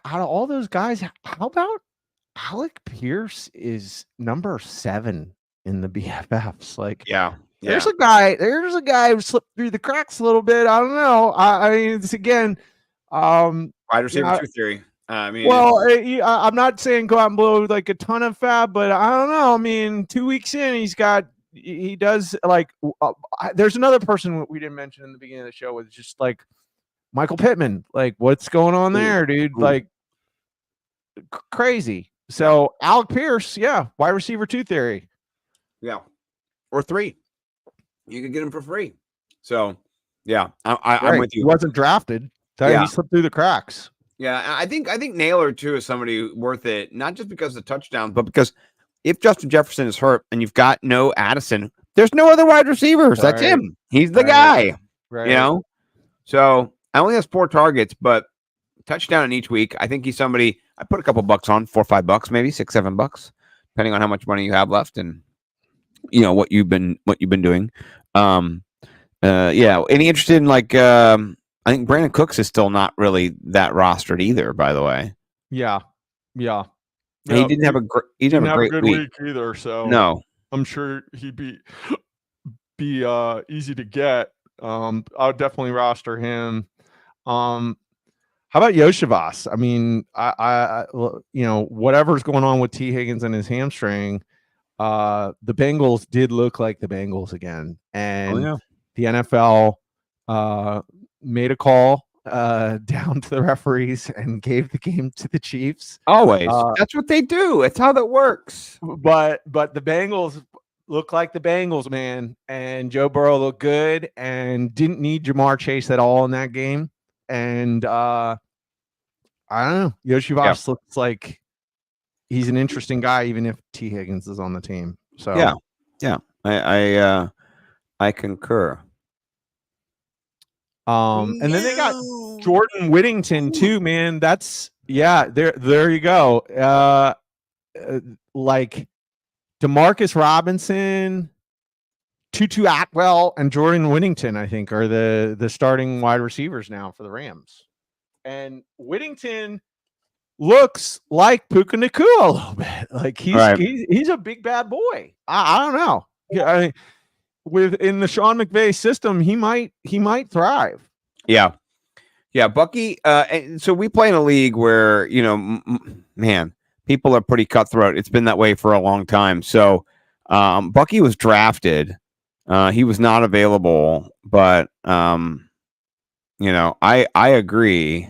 of all those guys, how about Alec Pierce is number 7 in the BFFs? Like, There's a guy who slipped through the cracks a little bit. I don't know. It's again, wide receiver 2 theory. I'm not saying go out and blow like a ton of fab, but I don't know. 2 weeks in, he does like. There's another person we didn't mention in the beginning of the show, was just like Michael Pittman. Like, what's going on there, dude? Like, crazy. So Alec Pierce, wide receiver 2 theory. Yeah, or 3. You could get him for free. So, I'm with you. He wasn't drafted. He slipped through the cracks. Yeah, I think Naylor too is somebody worth it, not just because of the touchdowns, but because if Justin Jefferson is hurt and you've got no Addison, there's no other wide receivers. That's him. He's the guy. Right. So I only has 4 targets, but touchdown in each week. I think he's somebody I put a couple bucks on, $4 or $5, maybe $6, $7, depending on how much money you have left and what you've been doing. Any interested in I think Brandon Cooks is still not really that rostered either, by the way. Yeah. And he didn't have a great week either, so no. I'm sure he'd be easy to get. I'll definitely roster him. How about Yoshivas? I whatever's going on with T. Higgins and his hamstring, the Bengals did look like the Bengals again, and the NFL made a call down to the referees and gave the game to the Chiefs. Always, that's what they do. It's how that works. But the Bengals look like the Bengals, man, and Joe Burrow looked good and didn't need Jamar Chase at all in that game. And I don't know, Yoshivas looks like he's an interesting guy, even if T. Higgins is on the team. So I concur. And then they got Jordan Whittington too, man. That's there you go. Like Demarcus Robinson, Tutu Atwell, and Jordan Whittington, I think, are the starting wide receivers now for the Rams. And Whittington, looks like Puka Nacua a little bit. Like Right. he's a big bad boy. I don't know. Yeah, I mean, within the Sean McVay system, he might thrive. Yeah. Yeah, Bucky. And so we play in a league where, man, people are pretty cutthroat. It's been that way for a long time. So Bucky was drafted. He was not available, but I agree.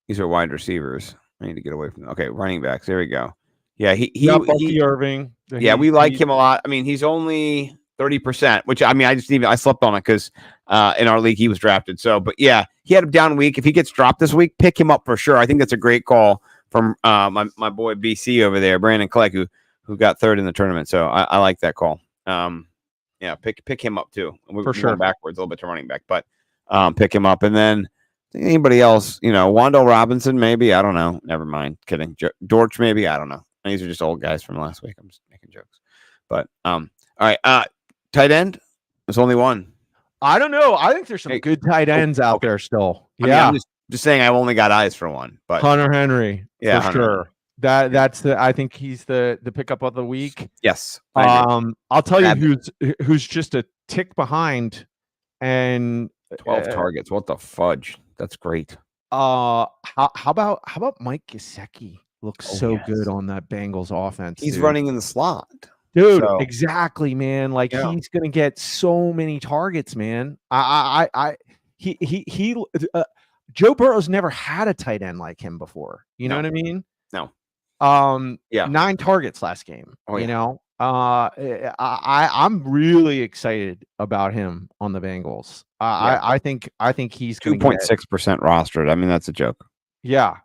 These are wide receivers. I need to get away from them. Okay, running backs. There we go. Yeah, Bucky Irving. Yeah, we like him a lot. I mean, he's only 30%, which I slept on it because in our league he was drafted. So, but yeah, he had a down week. If he gets dropped this week, pick him up for sure. I think that's a great call from my boy BC over there, Brandon Clegg, who got third in the tournament. So I like that call. Yeah, pick him up too. We're going backwards a little bit to running back, but pick him up. And then anybody else, Wandale Robinson, maybe. I don't know. Never mind. Kidding. Dortch, maybe. I don't know. These are just old guys from last week. I'm just making jokes. But all right. Tight end. There's only one. I don't know. I think there's some good tight ends out there still. Yeah. I'm just saying I've only got eyes for one. But Hunter Henry. Yeah, for sure. That's I think he's the pickup of the week. Yes. I'll tell you who's just a tick behind, and 12 targets. What the fudge? That's great. How about Mike Gesicki? Looks so good on that Bengals offense. He's running in the slot. Dude, exactly, man. Like he's gonna get so many targets, man. Joe Burrow's never had a tight end like him before. You know what I mean? No. 9 targets last game. I'm really excited about him on the Bengals. I think he's 2.6% rostered. I mean, that's a joke. Yeah.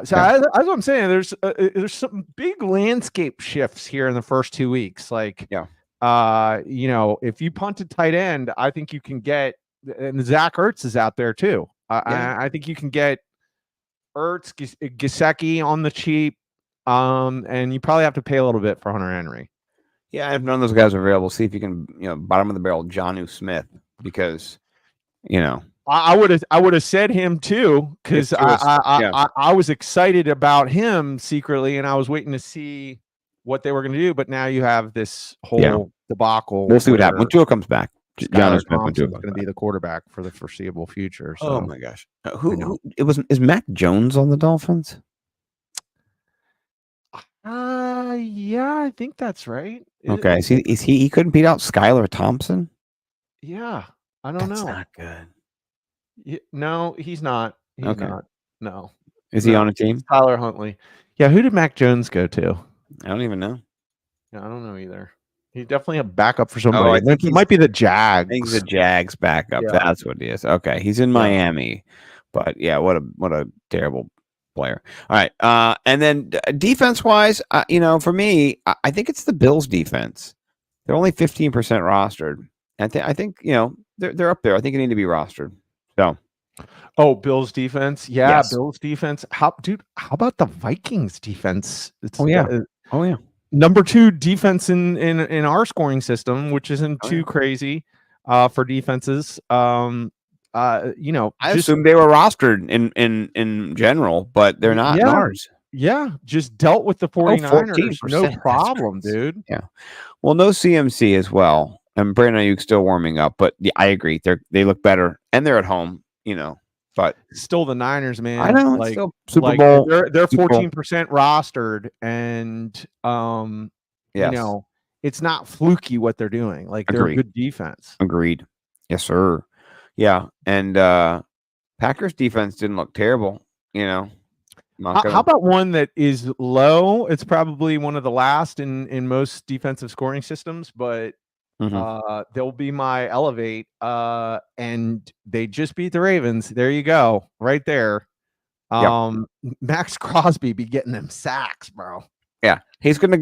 So as I'm saying, there's some big landscape shifts here in the first 2 weeks. Like, if you punt a tight end, I think you can get, and Zach Ertz is out there too. I think you can get Ertz, Gesicki on the cheap, and you probably have to pay a little bit for Hunter Henry. Yeah, if none of those guys are available, see if you can, bottom of the barrel Jonnu Smith, because, I would have said him too, because I was excited about him secretly, and I was waiting to see what they were going to do. But now you have this whole debacle. We'll see what happens when Tua comes back. Jonnu Smith is going to be the quarterback for the foreseeable future. So. Oh my gosh, is Mac Jones on the Dolphins? Yeah, I think that's right. Okay, is he couldn't beat out Skylar Thompson? Yeah, I don't know. That's not good. No, he's not. He's not. No. Is he on a team? Tyler Huntley. Yeah, who did Mac Jones go to? I don't even know. Yeah, I don't know either. He's definitely a backup for somebody. I think he might be the Jags. I think he's the Jags backup. Yeah. That's what he is. Okay, he's in Miami, but yeah, what a terrible player. All right, and then defense wise, for me, I think it's the Bills defense. They're only 15% rostered. I think they're up there. I think they need to be rostered. So, Bills defense, Bills defense. How about the Vikings defense? Number 2 defense in our scoring system, which isn't too crazy for defenses. I assume they were rostered in general, but they're not in ours. Yeah, just dealt with the 49ers. No problem, dude. Yeah. Well, no CMC as well. And Brandon Ayuk still warming up, but I agree. They look better, and they're at home, but still the Niners, man. I know, like still Super Bowl. They're 14% rostered, and it's not fluky what they're doing. Like they're a good defense. Agreed. Yes, sir. Yeah, and Packers defense didn't look terrible. How about one that is low? It's probably one of the last in most defensive scoring systems, but they'll be my elevate. And they just beat the Ravens. There you go, right there. Max Crosby be getting them sacks, bro. Yeah, he's gonna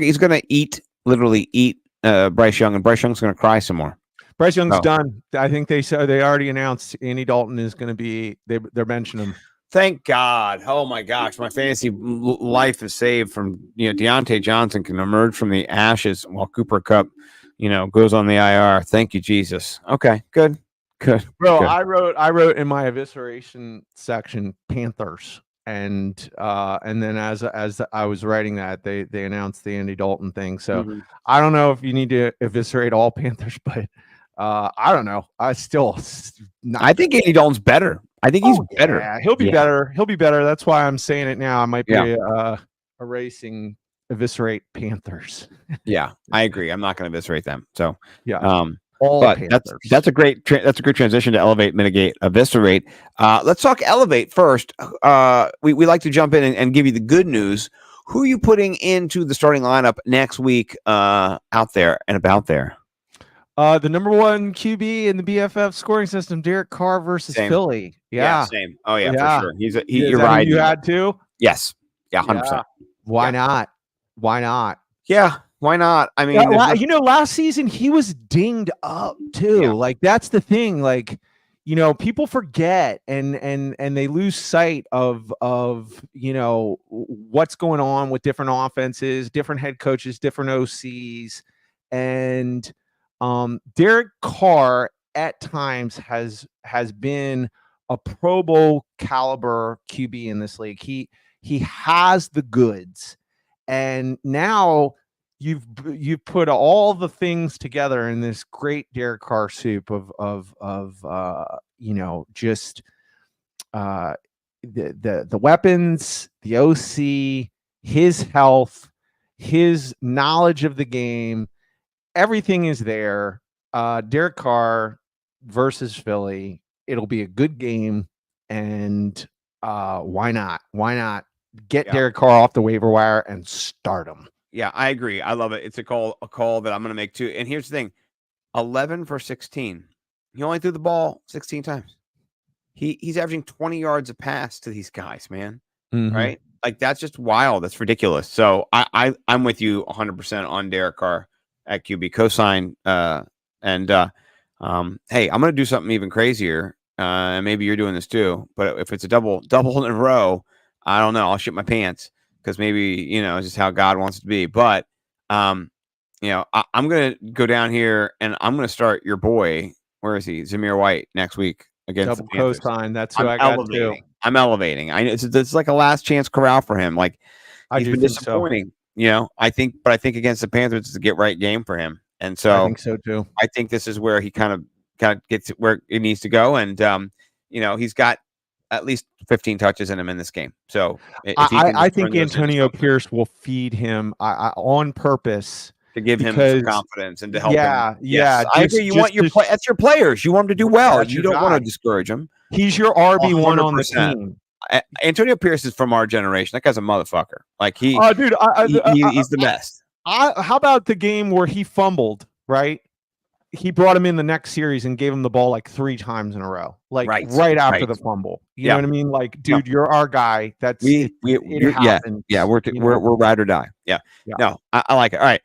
literally eat Bryce Young, and Bryce Young's gonna cry some more. Bryce Young's done. I think they already announced Andy Dalton is going to be. They're benching him. Thank God. Oh my gosh, my fantasy life is saved from Deontay Johnson can emerge from the ashes while Cooper Kupp, goes on the IR. Thank you, Jesus. Okay, good. Bro, good. I wrote in my evisceration section Panthers. and then as I was writing that, they announced the Andy Dalton thing. So Mhm. I don't know if you need to eviscerate all Panthers, but I don't know. I still not. I think Andy Dalton's better. I think he's better. Yeah, he'll be Yeah. better. He'll be better. That's why I'm saying it now. I might be Yeah. erasing eviscerate Panthers. Yeah, I agree. I'm not going to eviscerate them. So, Yeah. but Panthers. that's a great transition to elevate, mitigate, eviscerate. Let's talk elevate first. We like to jump in and give you the good news. Who are you putting into the starting lineup next week out there and about there? The number one QB in the BFF scoring system, Derek Carr versus Same. Philly. Yeah. Same. Oh yeah, Yeah. for sure. You're riding. You had to? Yes. Yeah, 100%. Why not? Why not? Yeah. Why not? I mean, last season he was dinged up too. Yeah. Like that's the thing. Like, people forget and they lose sight of what's going on with different offenses, different head coaches, different OCs, and Derek Carr at times has been a Pro Bowl caliber QB in this league. He has the goods, and now you've put all the things together in this great Derek Carr soup of just the weapons, the OC, his health, his knowledge of the game, everything is there. Derek Carr versus Philly. It'll be a good game, and why not? Why not get Derek Carr off the waiver wire and start him? Yeah, I agree. I love it. It's a call that I'm going to make too. And here's the thing: 11 for 16. He only threw the ball 16 times. He's averaging 20 yards a pass to these guys, man. Mm-hmm. Right? Like that's just wild. That's ridiculous. So I'm with you 100% on Derek Carr at QB cosign. Hey, I'm going to do something even crazier. And maybe you're doing this too. But if it's a double in a row, I don't know. I'll shit my pants. Because maybe, it's just how God wants it to be. But, I'm going to go down here and I'm going to start your boy. Where is he? Zamir White next week against double the Panthers. cosign. That's who I got too. I'm elevating. It's like a last chance corral for him. Like he's been disappointing. So. I think against the Panthers, it's a get right game for him. And so I think so too. I think this is where he kind of gets where it needs to go. And he's got at least 15 touches in him in this game. So I think Antonio Pierce will feed him on purpose to give him some confidence and to help him. Yeah. I agree. You want that's your players. You want them to do well. You don't want to discourage them. He's your RB1 on the team. Antonio Pierce is from our generation. That guy's a motherfucker. Like he's the best. How about the game where he fumbled, right? He brought him in the next series and gave him the ball like 3 times in a row, like right after the fumble. You know what I mean? Like, dude, you're our guy. That's it happens. Yeah. We're ride or die. Yeah. No, I like it. All right.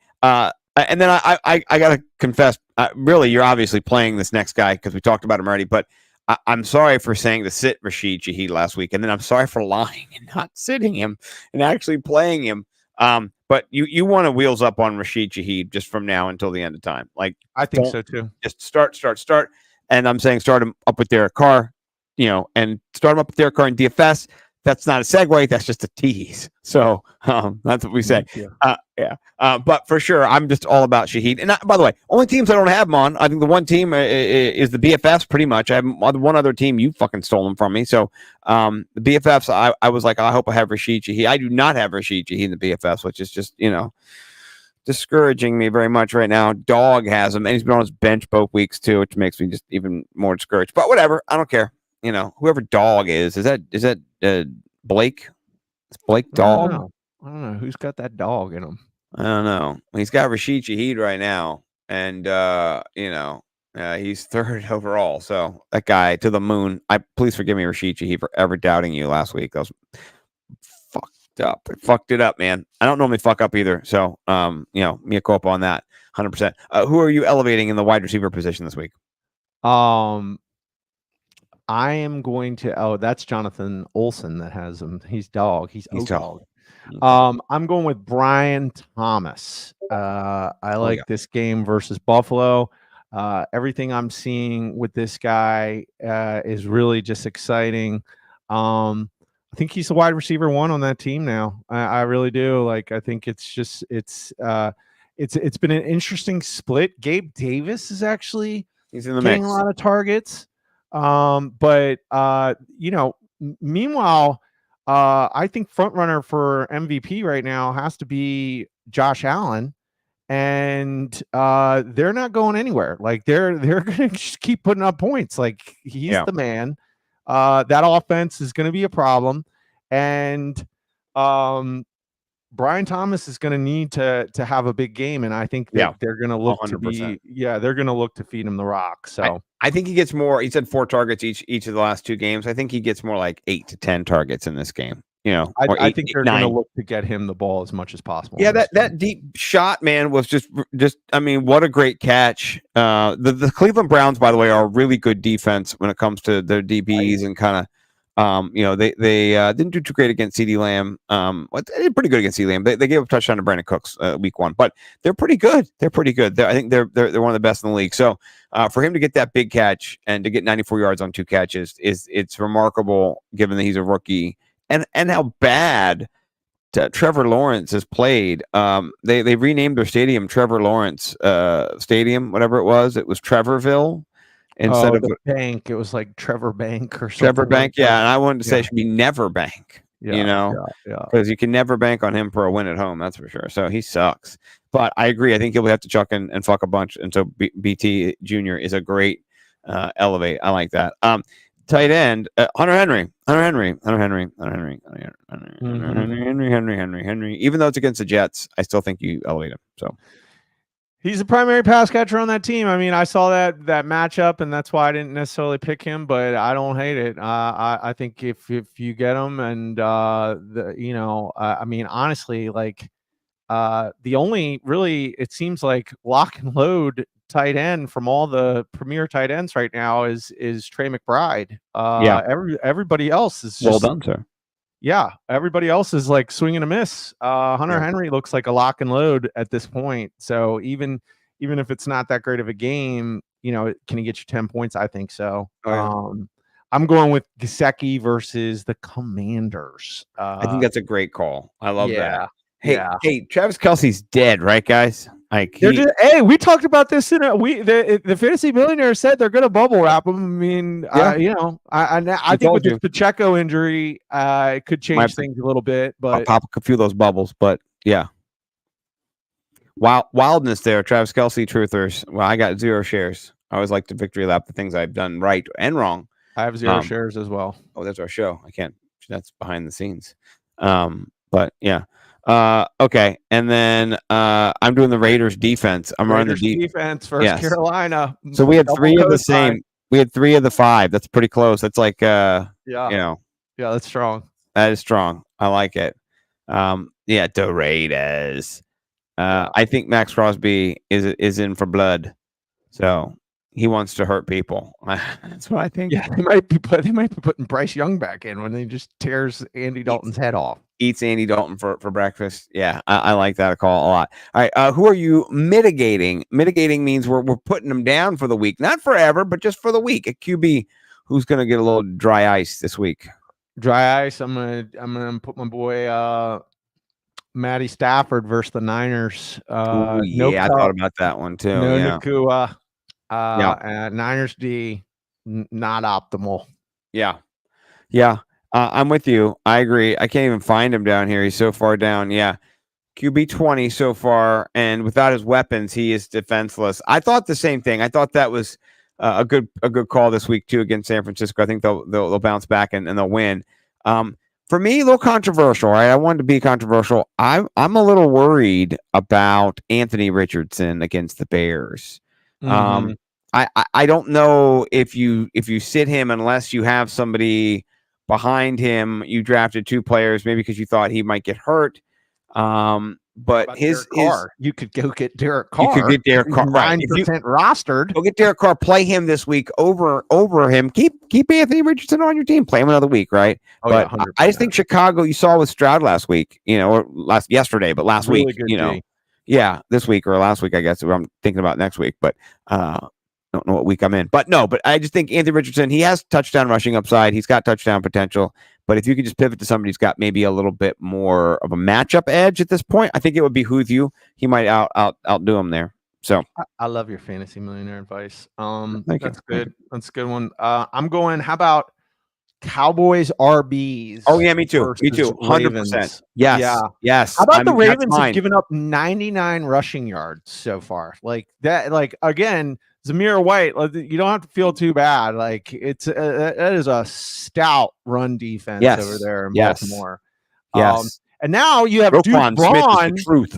And then I gotta confess, really, you're obviously playing this next guy because we talked about him already. But I'm sorry for saying to sit Rashid Shaheed last week, and then I'm sorry for lying and not sitting him and actually playing him. But you want to wheels up on Rashid Shaheed just from now until the end of time. Like I think so too. Just start. And I'm saying start him up with Derek Carr, and start him up with Derek Carr in DFS. That's not a segue. That's just a tease. So that's what we say. Yeah. But for sure, I'm just all about Shaheed. And by the way, only teams I don't have him on. I think the one team is the BFFs pretty much. I have one other team. You fucking stole them from me. So the BFFs, I was like, I hope I have Rashid Shaheed. I do not have Rashid Shaheed in the BFFs, which is just, discouraging me very much right now. Dog has him, and he's been on his bench both weeks too, which makes me just even more discouraged. But whatever. I don't care. Whoever Dog is that Blake? It's Blake Dog? I don't know who's got that dog in him. I don't know. He's got Rashid Shaheed right now, and he's 3rd overall. So that guy to the moon. Please forgive me, Rashid Shaheed, for ever doubting you last week. That was fucked up. I fucked it up, man. I don't normally fuck up either. So mea culpa on that. 100%. Who are you elevating in the wide receiver position this week? I am going to. That's Jonathan Olsen that has him. He's dog. He's dog. I'm going with Brian Thomas. I like this game versus Buffalo. Everything I'm seeing with this guy is really just exciting. I think he's the wide receiver 1 on that team now. I really do. Like, I think it's been an interesting split. Gabe Davis is actually He's in the getting mix. a lot of targets. But meanwhile, I think front runner for MVP right now has to be Josh Allen. And they're not going anywhere. Like they're going to just keep putting up points. Like he's the man. That offense is going to be a problem, and Brian Thomas is going to need to have a big game, and I think that they're going to look 100%. they're going to look to feed him the rock. So I think he gets more. He said 4 targets each of the last 2 games. I think he gets more like 8 to 10 targets in this game. I think they're going to look to get him the ball as much as possible. Yeah, that deep shot, man, was just. I mean, what a great catch. The Cleveland Browns, by the way, are a really good defense when it comes to their DBs and kind of, they didn't do too great against CeeDee Lamb. They did pretty good against CeeDee Lamb. They gave a touchdown to Brandon Cooks week 1, but they're pretty good. I think they're one of the best in the league. So for him to get that big catch and to get 94 yards on 2 catches it's remarkable, given that he's a rookie. And how bad Trevor Lawrence has played. They renamed their stadium Trevor Lawrence Stadium, whatever it was. It was Trevorville instead of the bank. It was like Trevor Bank or something. Trevor Bank. Yeah, and I wanted to say it should be Never Bank. Yeah, because you can never bank on him for a win at home. That's for sure. So he sucks. But I agree. I think he'll have to chuck and fuck a bunch. And so BT Jr. is a great elevate. I like that. Tight end, Hunter Henry. Even though it's against the Jets, I still think you elevate him. So he's the primary pass catcher on that team. I mean, I saw that matchup, and that's why I didn't necessarily pick him, but I don't hate it. I think if you get him, and I mean, honestly, like the only really, it seems like lock and load tight end from all the premier tight ends right now is Trey McBride. Everybody else is just, well done, sir. Yeah, everybody else is like swing and a miss. Hunter Henry looks like a lock and load at this point. So even if it's not that great of a game, can he get you 10 points? I think so. I'm going with Gesicki versus the Commanders. I think that's a great call. I love that. Hey, Travis Kelce's dead, right, guys? Like we talked about this in the Fantasy Millionaires said they're going to bubble wrap him. I mean, I think with this Pacheco injury, it could change things a little bit. But I'll pop a few of those bubbles. But yeah, wildness there, Travis Kelce truthers. Well, I got 0 shares. I always like to victory lap the things I've done right and wrong. I have 0 shares as well. Oh, that's our show. I can't. That's behind the scenes. But yeah. Okay, and then I'm doing the Raiders defense. I'm running the defense versus Carolina. So we had 3 of the same. We had 3 of the 5. That's pretty close. That's like that's strong. That is strong. I like it. The Raiders. I think Max Crosby is in for blood, so he wants to hurt people. That's what I think. Yeah, they might be putting Bryce Young back in when he just tears Andy Dalton's head off. Eats Andy Dalton for breakfast. Yeah, I like that call a lot. All right, who are you mitigating? Mitigating means we're putting them down for the week, not forever, but just for the week. A QB who's going to get a little dry ice this week. Dry ice. I'm gonna put my boy Matty Stafford versus the Niners. I thought about that one too. Nakua. Niners D not optimal. Yeah. I'm with you. I agree. I can't even find him down here. He's so far down. Yeah. QB 20 so far, and without his weapons, he is defenseless. I thought the same thing. I thought that was a good call this week too against San Francisco. I think they'll bounce back and they'll win. For me, a little controversial, right? I wanted to be controversial. I'm a little worried about Anthony Richardson against the Bears. Mm-hmm. I don't know if you sit him unless you have somebody behind him. You drafted 2 players, maybe because you thought he might get hurt. But you could go get Derek Carr. You could get Derek Carr. 9% rostered. Go get Derek Carr. Play him this week over him. Keep Anthony Richardson on your team. Play him another week, right? But I just think Chicago. You saw with Stroud last week, or yesterday, but last week, D. Yeah, this week or last week, I guess. I'm thinking about next week, but don't know what week I'm in, but I just think Anthony Richardson, he has touchdown rushing upside. He's got touchdown potential, but if you could just pivot to somebody who's got maybe a little bit more of a matchup edge at this point, I think it would behoove you. He might outdo him there. So I love your fantasy millionaire advice. Thank you. That's good. That's a good one. I'm going. How about Cowboys RBs? Oh yeah, me too. Me versus too. 100%. Ravens? Yes. Yeah. Yes. How about the that's Ravens have mine. given up 99 rushing yards so far? Like that. Like again, Zamir White. You don't have to feel too bad. Like it's that is a stout run defense Yes. over there in Yes. Baltimore. Yes. And now you have Deuce Roquan Smith is Vaughn. the truth.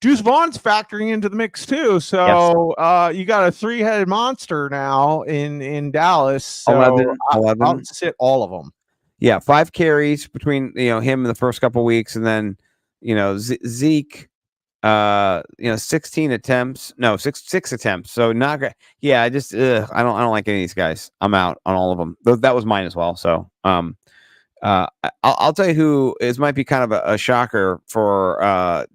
Deuce Vaughn's factoring into the mix too. So you got a 3-headed monster now in Dallas. So 11. I'll sit all of them. Yeah, 5 carries between him in the first couple of weeks, and then Zeke, 16 attempts. No, six attempts. So not great. Yeah, I just I don't like any of these guys. I'm out on all of them. That was mine as well. So I'll tell you who is might be kind of a shocker for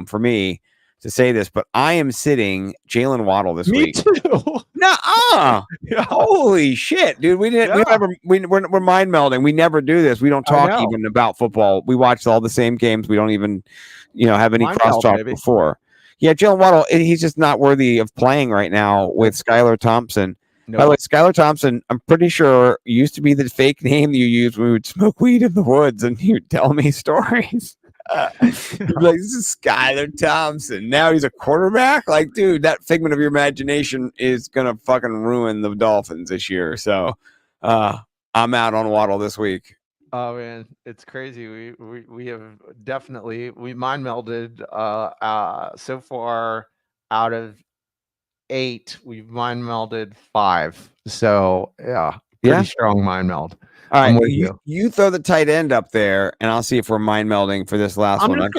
for me to say this, but I am sitting Jalen Waddle this week. Me too. Nuh-uh. Yeah. Holy shit, dude. We're mind melding. We never do this. We don't talk even about football. We watch all the same games. We don't even, have any crosstalk before. Yeah, Jalen Waddle, he's just not worthy of playing right now with Skylar Thompson. Nope. By the way, Skylar Thompson, I'm pretty sure used to be the fake name you used when we would smoke weed in the woods and you'd tell me stories. Like, this is Skylar Thompson. Now he's a quarterback. Like, dude, that figment of your imagination is gonna fucking ruin the Dolphins this year. So, I'm out on Waddle this week. Oh man, it's crazy. We have definitely mind melded. So far out of 8, we've mind melded 5. So yeah, pretty strong mind meld. All right, you throw the tight end up there, and I'll see if we're mind melding for this last one. I'm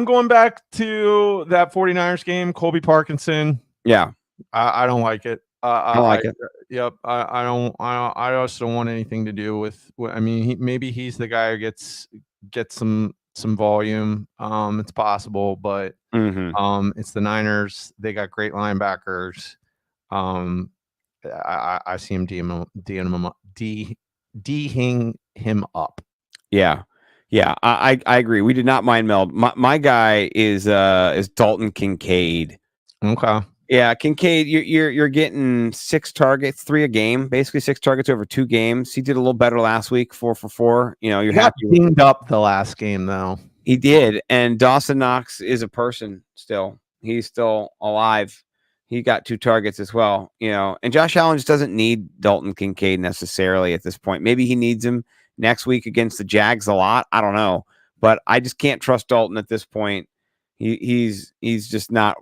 going back to that 49ers game, Colby Parkinson. Yeah, I don't like it. I like it. Yep, I don't. I also don't want anything to do with. I mean, maybe he's the guy who gets some volume. It's possible, but it's the Niners. They got great linebackers. I see him D-ing him up. Yeah. I agree. We did not mind meld. My guy is Dalton Kincaid. Okay. Yeah, Kincaid, you're getting 6 targets, 3 a game, basically 6 targets over 2 games. He did a little better last week, 4 for 4. You're happy. Dinged up the last game though. He did, and Dawson Knox is a person still. He's still alive. He got 2 targets as well, and Josh Allen just doesn't need Dalton Kincaid necessarily at this point. Maybe he needs him next week against the Jags a lot. I don't know, but I just can't trust Dalton at this point. He's just not,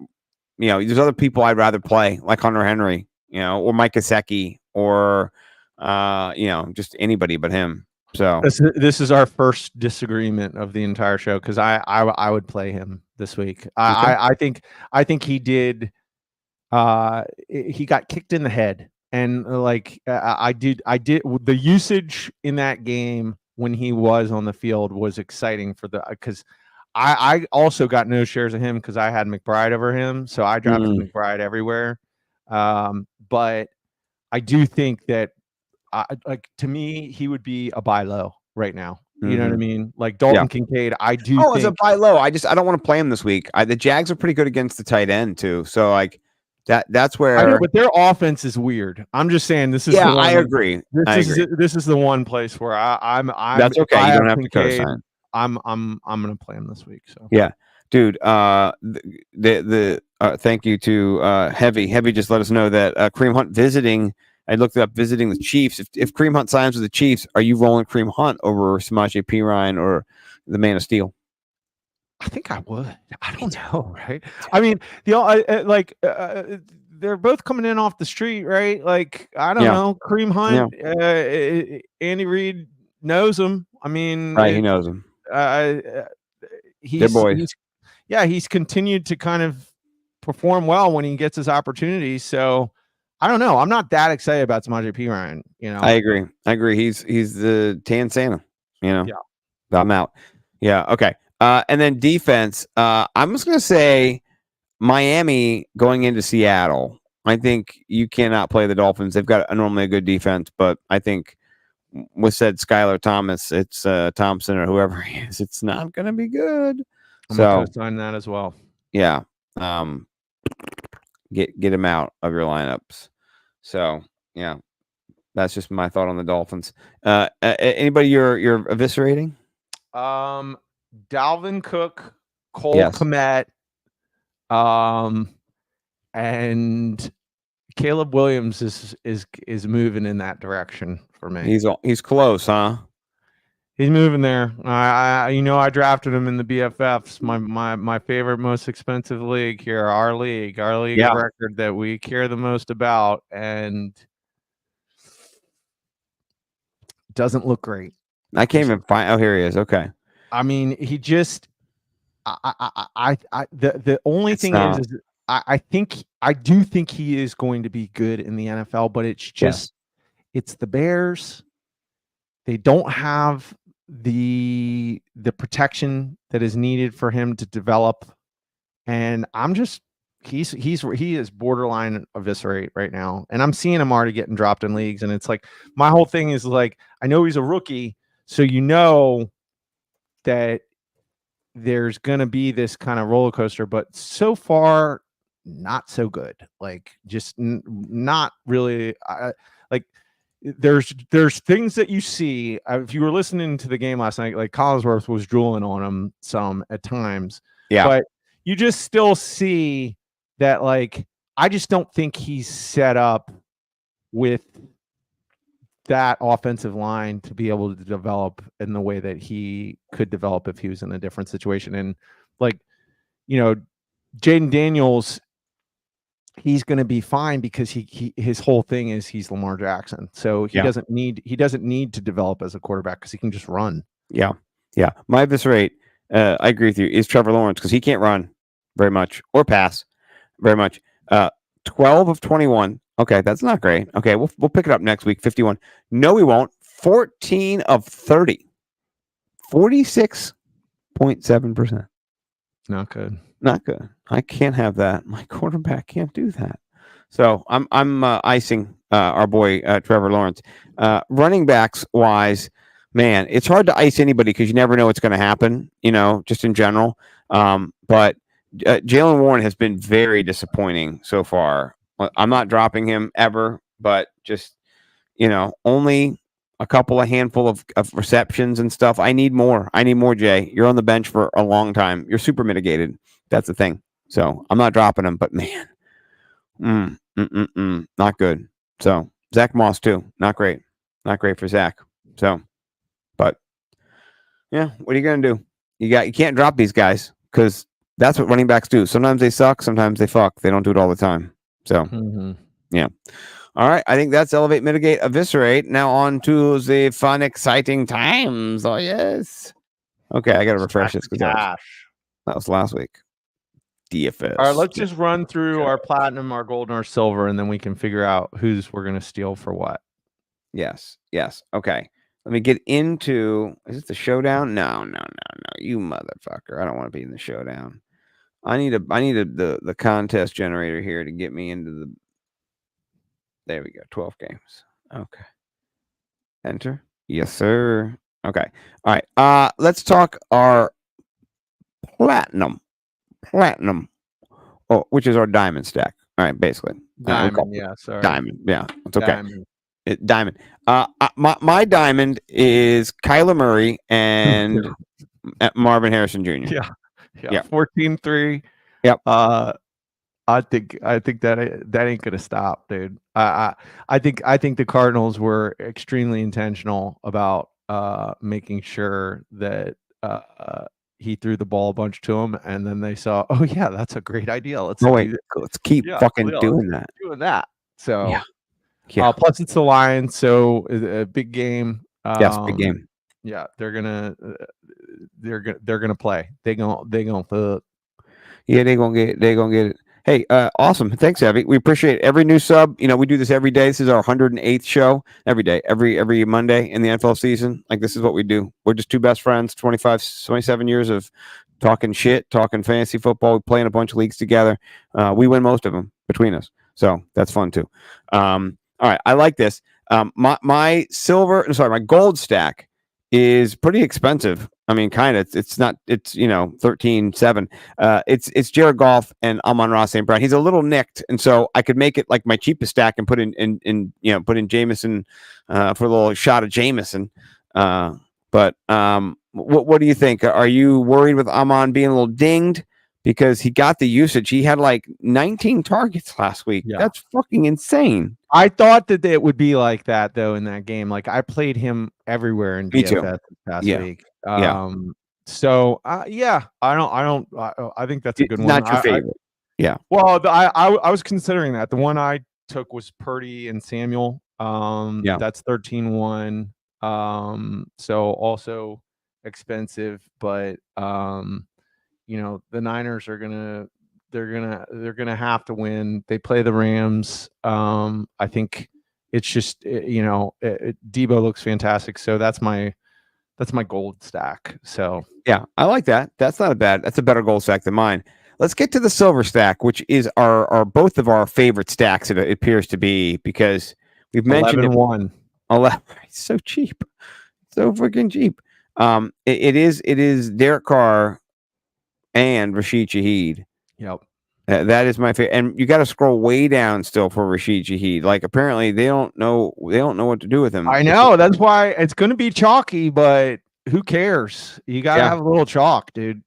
there's other people I'd rather play, like Hunter Henry, or Mike Gesicki, or, just anybody but him. So this is our first disagreement of the entire show, because I would play him this week. I think he did. He got kicked in the head, and I did the usage in that game when he was on the field was exciting because I also got no shares of him because I had McBride over him, so I drafted McBride everywhere. But I do think that to me he would be a buy low right now. You know what I mean? Like Dalton Kincaid, I do. Oh, as a buy low, I don't want to play him this week. The Jags are pretty good against the tight end too, so like. That's where I know, but their offense is weird. I'm just saying this is. Yeah, I agree. This is the one place where I'm. That's okay. You don't have to co-sign. I'm gonna play him this week. So yeah, dude. Thank you to Heavy just let us know that Kareem Hunt visiting. I looked up visiting the Chiefs. If Kareem Hunt signs with the Chiefs, are you rolling Kareem Hunt over Samaje Perine or the Man of Steel? I think I would. I don't know, right? I mean, they're both coming in off the street, right? Like, I don't know. Kareem Hunt, Andy Reid knows him. I mean, right? He knows him. They're boys. He's continued to kind of perform well when he gets his opportunities. So, I don't know. I'm not that excited about Samaje Perine. I agree. He's the tan Santa. Yeah. I'm out. Yeah. Okay. And then defense, I'm just going to say Miami going into Seattle. I think you cannot play the Dolphins. They've got normally a good defense, but I think with said Skylar Thomas, it's Thompson or whoever he is, it's not going to be good. I'm going to sign that as well. Yeah. Get him out of your lineups. So, yeah. That's just my thought on the Dolphins. Anybody you're eviscerating? Dalvin Cook, Cole Yes. Kmet, and Caleb Williams is moving in that direction for me. He's close, huh? He's moving there. I drafted him in the BFFs, my favorite, most expensive league here, our league of record that we care the most about, and doesn't look great. I can't even find. Oh, here he is. Okay. I mean, he just. The only thing is I do think he is going to be good in the NFL, but it's just it's the Bears. They don't have the protection that is needed for him to develop, and he is borderline eviscerate right now, and I'm seeing him already getting dropped in leagues, and it's like my whole thing is like I know he's a rookie, so that there's going to be this kind of roller coaster, but so far not so good. Like just not really like there's things that you see. If you were listening to the game last night, like Collinsworth was drooling on him some at times, but you just still see that, like, I just don't think he's set up with that offensive line to be able to develop in the way that he could develop if he was in a different situation. And like, Jaden Daniels, he's going to be fine because his whole thing is he's Lamar Jackson. So he doesn't need to develop as a quarterback because he can just run. Yeah. Yeah. My eviscerate, I agree with you, is Trevor Lawrence because he can't run very much or pass very much. 12 of 21. Okay, that's not great. Okay, we'll pick it up next week. 51. No, we won't. 14 of 30. 46.7%. Not good. Not good. I can't have that. My quarterback can't do that. So I'm icing our boy Trevor Lawrence. Running backs wise, man, it's hard to ice anybody because you never know what's going to happen. Just in general. But Jaylen Warren has been very disappointing so far. I'm not dropping him ever, but just, only a handful of receptions and stuff. I need more. Jay. You're on the bench for a long time. You're super mitigated. That's the thing. So I'm not dropping him, but man, not good. So Zach Moss too. Not great. Not great for Zach. So, but yeah, what are you going to do? You can't drop these guys because that's what running backs do. Sometimes they suck. Sometimes they fuck. They don't do it all the time. So, yeah. All right. I think that's elevate, mitigate, eviscerate. Now on to the fun, exciting times. Oh, yes. Okay. I got to refresh this because that was last week. DFS. All right. Let's just run through our platinum, our gold, and our silver, and then we can figure out who's we're going to steal for what. Yes. Okay. Let me get into. Is it the showdown? No. You motherfucker. I don't want to be in the showdown. I need the contest generator here to get me into the. There we go. 12 games. Okay. Enter. Yes, sir. Okay. All right. Let's talk our platinum. Oh, which is our diamond stack. All right, basically. Diamond. Yeah. Sorry. Diamond. Yeah. It's okay. Diamond. My diamond is Kyler Murray and Marvin Harrison Jr. Yeah. 14-3. Yep. I think that ain't gonna stop, dude. I think the Cardinals were extremely intentional about making sure that he threw the ball a bunch to him, and then they saw, oh yeah, that's a great idea. Let's keep fucking doing that. So yeah. Plus it's the Lions, so a big game. Yes, big game. Yeah, they're gonna play. They gonna fuck. Yeah, they're gonna get it. Hey, awesome. Thanks, Evie. We appreciate every new sub. We do this every day. This is our 108th show every day, every Monday in the NFL season. Like, this is what we do. We're just two best friends, 27 years of talking shit, talking fantasy football. We play in a bunch of leagues together. We win most of them between us. So that's fun too. All right, I like this. My gold stack is pretty expensive. I mean, kind of. It's not. It's 13-7. It's Jared Goff and Amon-Ra St. Brown. He's a little nicked, and so I could make it like my cheapest stack and put in put in Jameson for a little shot of Jameson. But what do you think? Are you worried with Amon being a little dinged? Because he got the usage. He had like 19 targets last week. Yeah. That's fucking insane. I thought that it would be like that though in that game. Like I played him everywhere in Me too. DFS this past Yeah. week. Yeah. So yeah, I think that's a good one. Not your favorite. Yeah. Well, I was considering that. The one I took was Purdy and Samuel. Yeah. That's 13-1. So also expensive, but the Niners are they're gonna have to win. They play the Rams. I think it's just Debo looks fantastic. So that's my gold stack. So yeah, I like that. That's not a bad. That's a better gold stack than mine. Let's get to the silver stack, which is our both of our favorite stacks. It appears to be because we've mentioned 11-1. 11. It's so cheap, so freaking cheap. It is Derek Carr and Rashid Shaheed. Yep. That is my favorite. And you got to scroll way down still for Rashid Shaheed. Like apparently they don't know what to do with him. I know. That's why it's going to be chalky, but who cares? You got to have a little chalk, dude.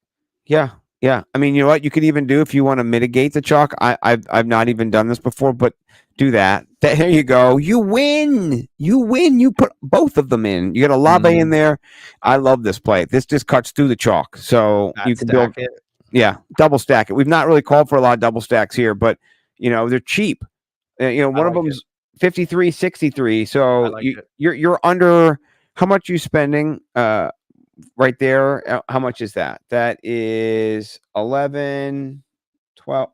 Yeah. Yeah. I mean, you know what you could even do if you want to mitigate the chalk. I've not even done this before, but do that. There you go. You win. You put both of them in. You got a Labe in there. I love this play. This just cuts through the chalk. So you can build it. Yeah, double stack it. We've not really called for a lot of double stacks here, but they're cheap. One of them's 53.63. So you're under. How much you spending? Right there. How much is that? That is 11, 12,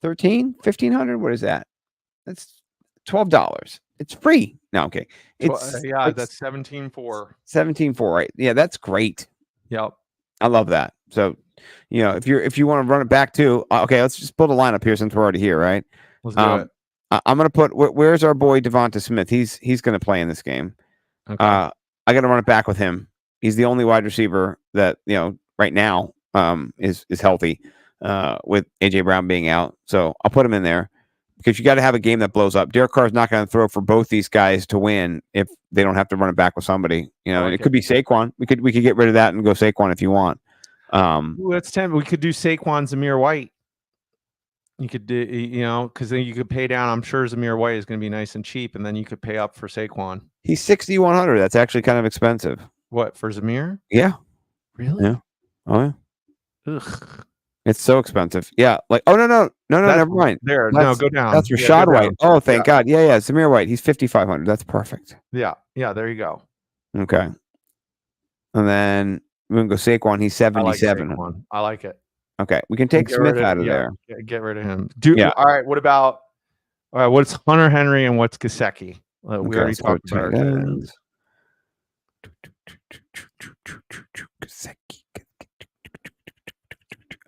13, 1,500. What is that? That's $12. It's free. No, okay. It's that's 17-4. 17-4, right? Yeah, that's great. Yep. I love that. So, if you want to run it back too, okay, let's just build a lineup here since we're already here, right? Let's do it. I'm gonna put where's our boy Devonta Smith? He's gonna play in this game. Okay. I gotta run it back with him. He's the only wide receiver that right now is healthy with AJ Brown being out. So I'll put him in there because you got to have a game that blows up. Derek Carr is not going to throw for both these guys to win if they don't have to run it back with somebody. It could be Saquon. We could get rid of that and go Saquon if you want. That's 10. We could do Saquon, Zamir White. You could do, because then you could pay down. I'm sure Zamir White is going to be nice and cheap, and then you could pay up for Saquon. He's 6,100. That's actually kind of expensive. What, for Zamir? Yeah. Really? Yeah. Oh yeah. Ugh. It's so expensive. Yeah. Like, oh no, never mind. There, go down. That's Rashad White. Oh, thank God. Yeah. Zamir White. He's 5,500. That's perfect. Yeah. There you go. Okay. And then we're gonna go Saquon. He's 77. I like it. Okay, we can take Smith out of there. Get rid of him. All right. What about? All right. What's Hunter Henry and what's Gesicki? We already talked about it.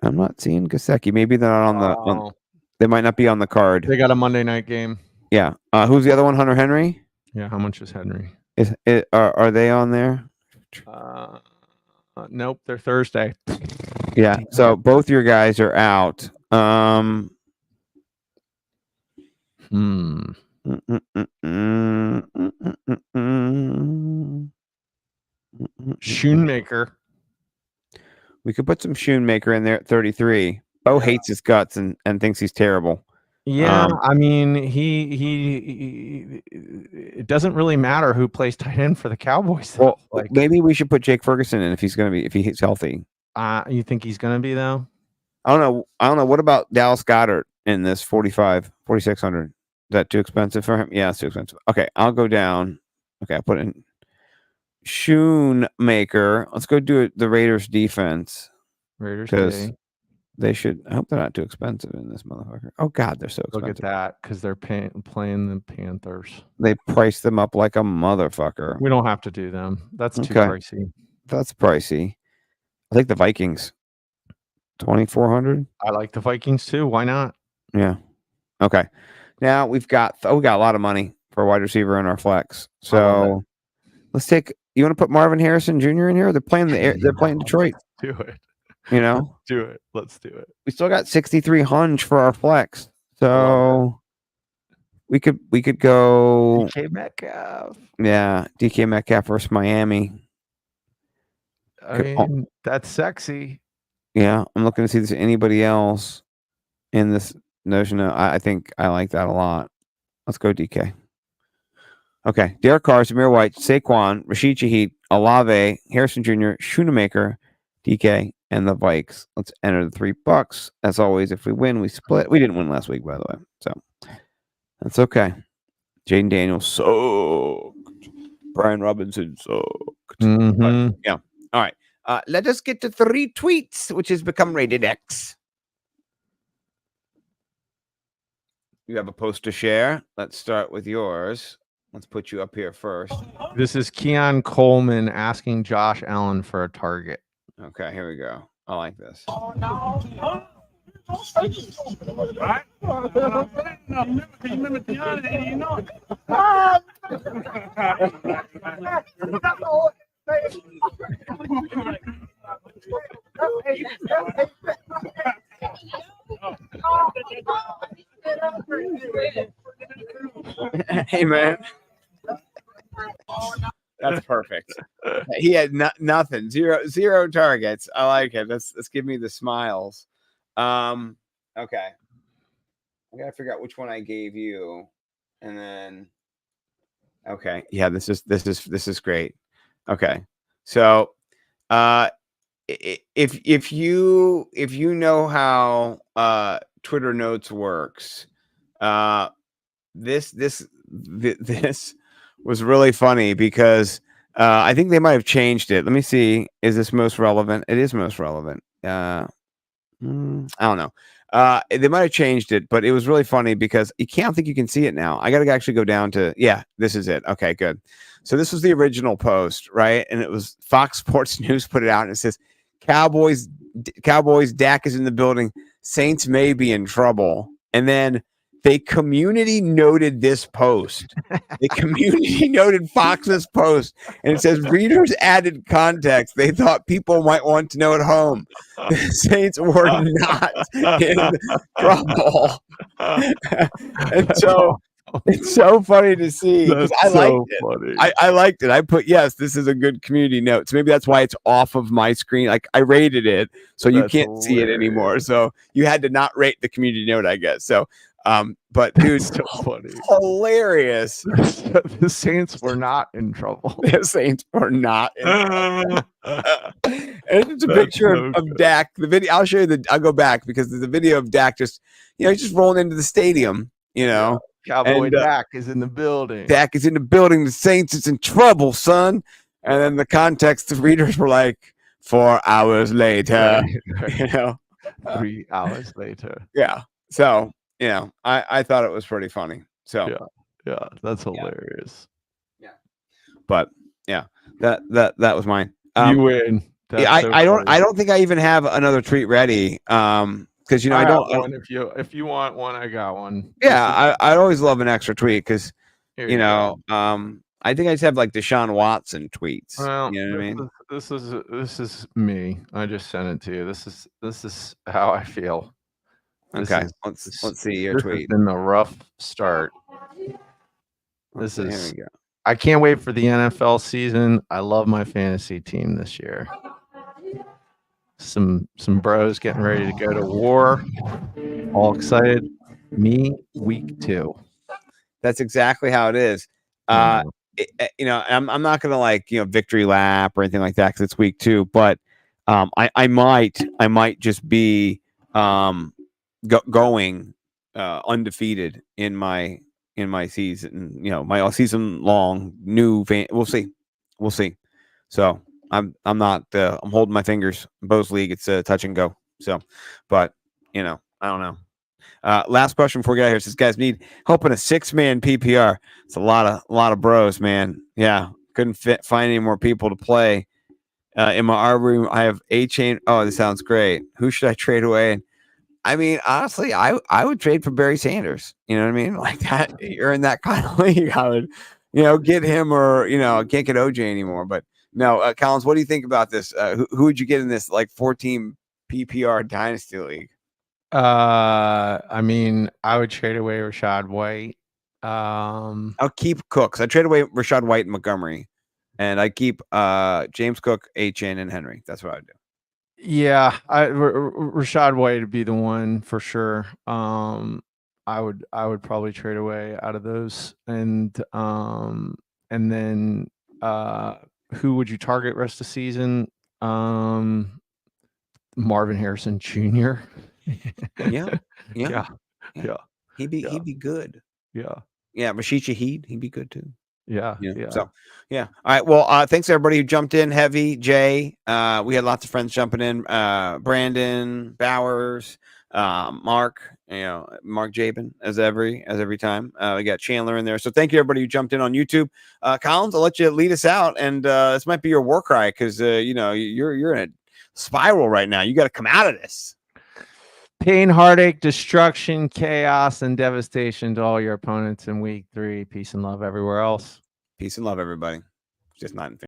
I'm not seeing Gesicki. Maybe they're not on the. They might not be on the card. They got a Monday night game. Yeah. Who's the other one? Hunter Henry. Yeah. How much is Henry? Are they on there? Nope. They're Thursday. Yeah. So both your guys are out. Schoonmaker. We could put some Schoonmaker in there at 33. Bo hates his guts and thinks he's terrible. Yeah, I mean, he it doesn't really matter who plays tight end for the Cowboys. Well, maybe we should put Jake Ferguson in if he's healthy. You think he's gonna be though? I don't know. What about Dallas Goedert in this 4,600? Is that too expensive for him? Yeah, it's too expensive. Okay, I'll go down. Okay, I put in Schoonmaker. Let's go do the Raiders defense. Raiders they should. I hope they're not too expensive in this motherfucker. Oh God, they're so expensive. Look at that because they're playing the Panthers. They price them up like a motherfucker. We don't have to do them. That's too pricey. That's pricey. I think the Vikings. 2,400. I like the Vikings too. Why not? Yeah. Okay. Now we got a lot of money for a wide receiver in our flex. So let's take. You want to put Marvin Harrison Jr. in here? They're playing they're playing Detroit. Do it. You know, Do it. Let's do it. we still got 6,300 for our flex. So we could go DK Metcalf. Yeah, DK Metcalf versus Miami. I mean, that's sexy. Yeah, I'm looking to see if there's anybody else in this notion. I think I like that a lot. Let's go DK. Okay, Derek Carr, Samir White, Saquon, Rashid Shaheed, Olave, Harrison Jr., Schoonamaker, DK, and the Vikes. Let's enter the $3. As always, if we win, we split. We didn't win last week, by the way, so that's okay. Jaden Daniels sucked. Brian Robinson sucked. Mm-hmm. But, yeah. All right. Let us get to 3 tweets, which has become rated X. You have a post to share. Let's start with yours. Let's put you up here first. This is Keon Coleman asking Josh Allen for a target. Okay, here we go. I like this. Hey, man. That's perfect. He had nothing. Zero targets. I like it. Let's give me the smiles. Okay. I gotta figure out which one I gave you, and then okay, yeah, this is great. Okay, so if you know how Twitter Notes works, this was really funny because I think they might have changed it. Let me see. Is this most relevant? It is most relevant. I don't know. They might have changed it, but it was really funny because I don't think you can see it now. I got to actually go down to, yeah, this is it. Okay, good. So this was the original post, right? And it was Fox Sports News put it out and it says, Cowboys, Dak is in the building. Saints may be in trouble. And then they community noted this post. They community noted Fox's post. And it says, readers added context. They thought people might want to know at home. The Saints were not in trouble. And so it's so funny to see. That's I so liked it. funny. I liked it. I put, yes, this is a good community note. So maybe that's why it's off of my screen. Like I rated it, so you can't see it anymore. So you had to not rate the community note, I guess. So but dude, so funny. Hilarious. The Saints were not in trouble. The Saints were not in trouble. And it's a picture of Dak. The video, I'll show you I'll go back because there's a video of Dak just, he's just rolling into the stadium, Cowboy Dak is in the building. Dak is in the building. The Saints is in trouble, son. And then the context, the readers were like, 4 hours later, 3 hours later. Yeah. So, I thought it was pretty funny. So yeah, that's hilarious. Yeah. But yeah, that was mine. You win. I don't think I even have another tweet ready. Because I don't one if you want one, I got one. Yeah, I always love an extra tweet because I think I just have like Deshaun Watson tweets. Well, you know what I mean? This is me. I just sent it to you. This is how I feel. Okay, let's see your tweet. Has been a rough start. Here we go. I can't wait for the NFL season. I love my fantasy team this year. Some bros getting ready to go to war. All excited. Me, week 2. That's exactly how it is. I'm not gonna victory lap or anything like that because it's week 2. But I might just be going undefeated in my season. My all season long new fan. We'll see. So I'm not. I'm holding my fingers. Both league, it's a touch and go. So, but I don't know. Last question before we get out here. Says, guys need help in a 6-man PPR. It's a lot of bros, man. Yeah, couldn't find any more people to play. In my R room, I have A-Chain. Oh, this sounds great. Who should I trade away? I mean, honestly, I would trade for Barry Sanders. You know what I mean? Like that, you're in that kind of league. I would, get him, or I can't get OJ anymore. But no, Collins, what do you think about this? Who would you get in this like 4-team PPR dynasty league? I mean, I would trade away Rashad White. I'll keep Cooks. I trade away Rashad White and Montgomery, and I keep James Cook, Achane, and Henry. That's what I would do. Yeah, Rashad White would be the one for sure. I would probably trade away out of those, and then who would you target rest of the season? Marvin Harrison Jr. Yeah. Yeah. He'd be good. Yeah. Rashid Shaheed, he'd be good too. Yeah. So, all right. Well, thanks everybody who jumped in. Heavy, Jay. We had lots of friends jumping in. Brandon Bowers, Mark. Mark Jabin as every time. We got Chandler in there. So thank you everybody who jumped in on YouTube. Collins, I'll let you lead us out, and this might be your war cry because you're in a spiral right now. You got to come out of this. Pain, heartache, destruction, chaos, and devastation to all your opponents in week 3. Peace and love everywhere else. Peace and love, everybody. Just not in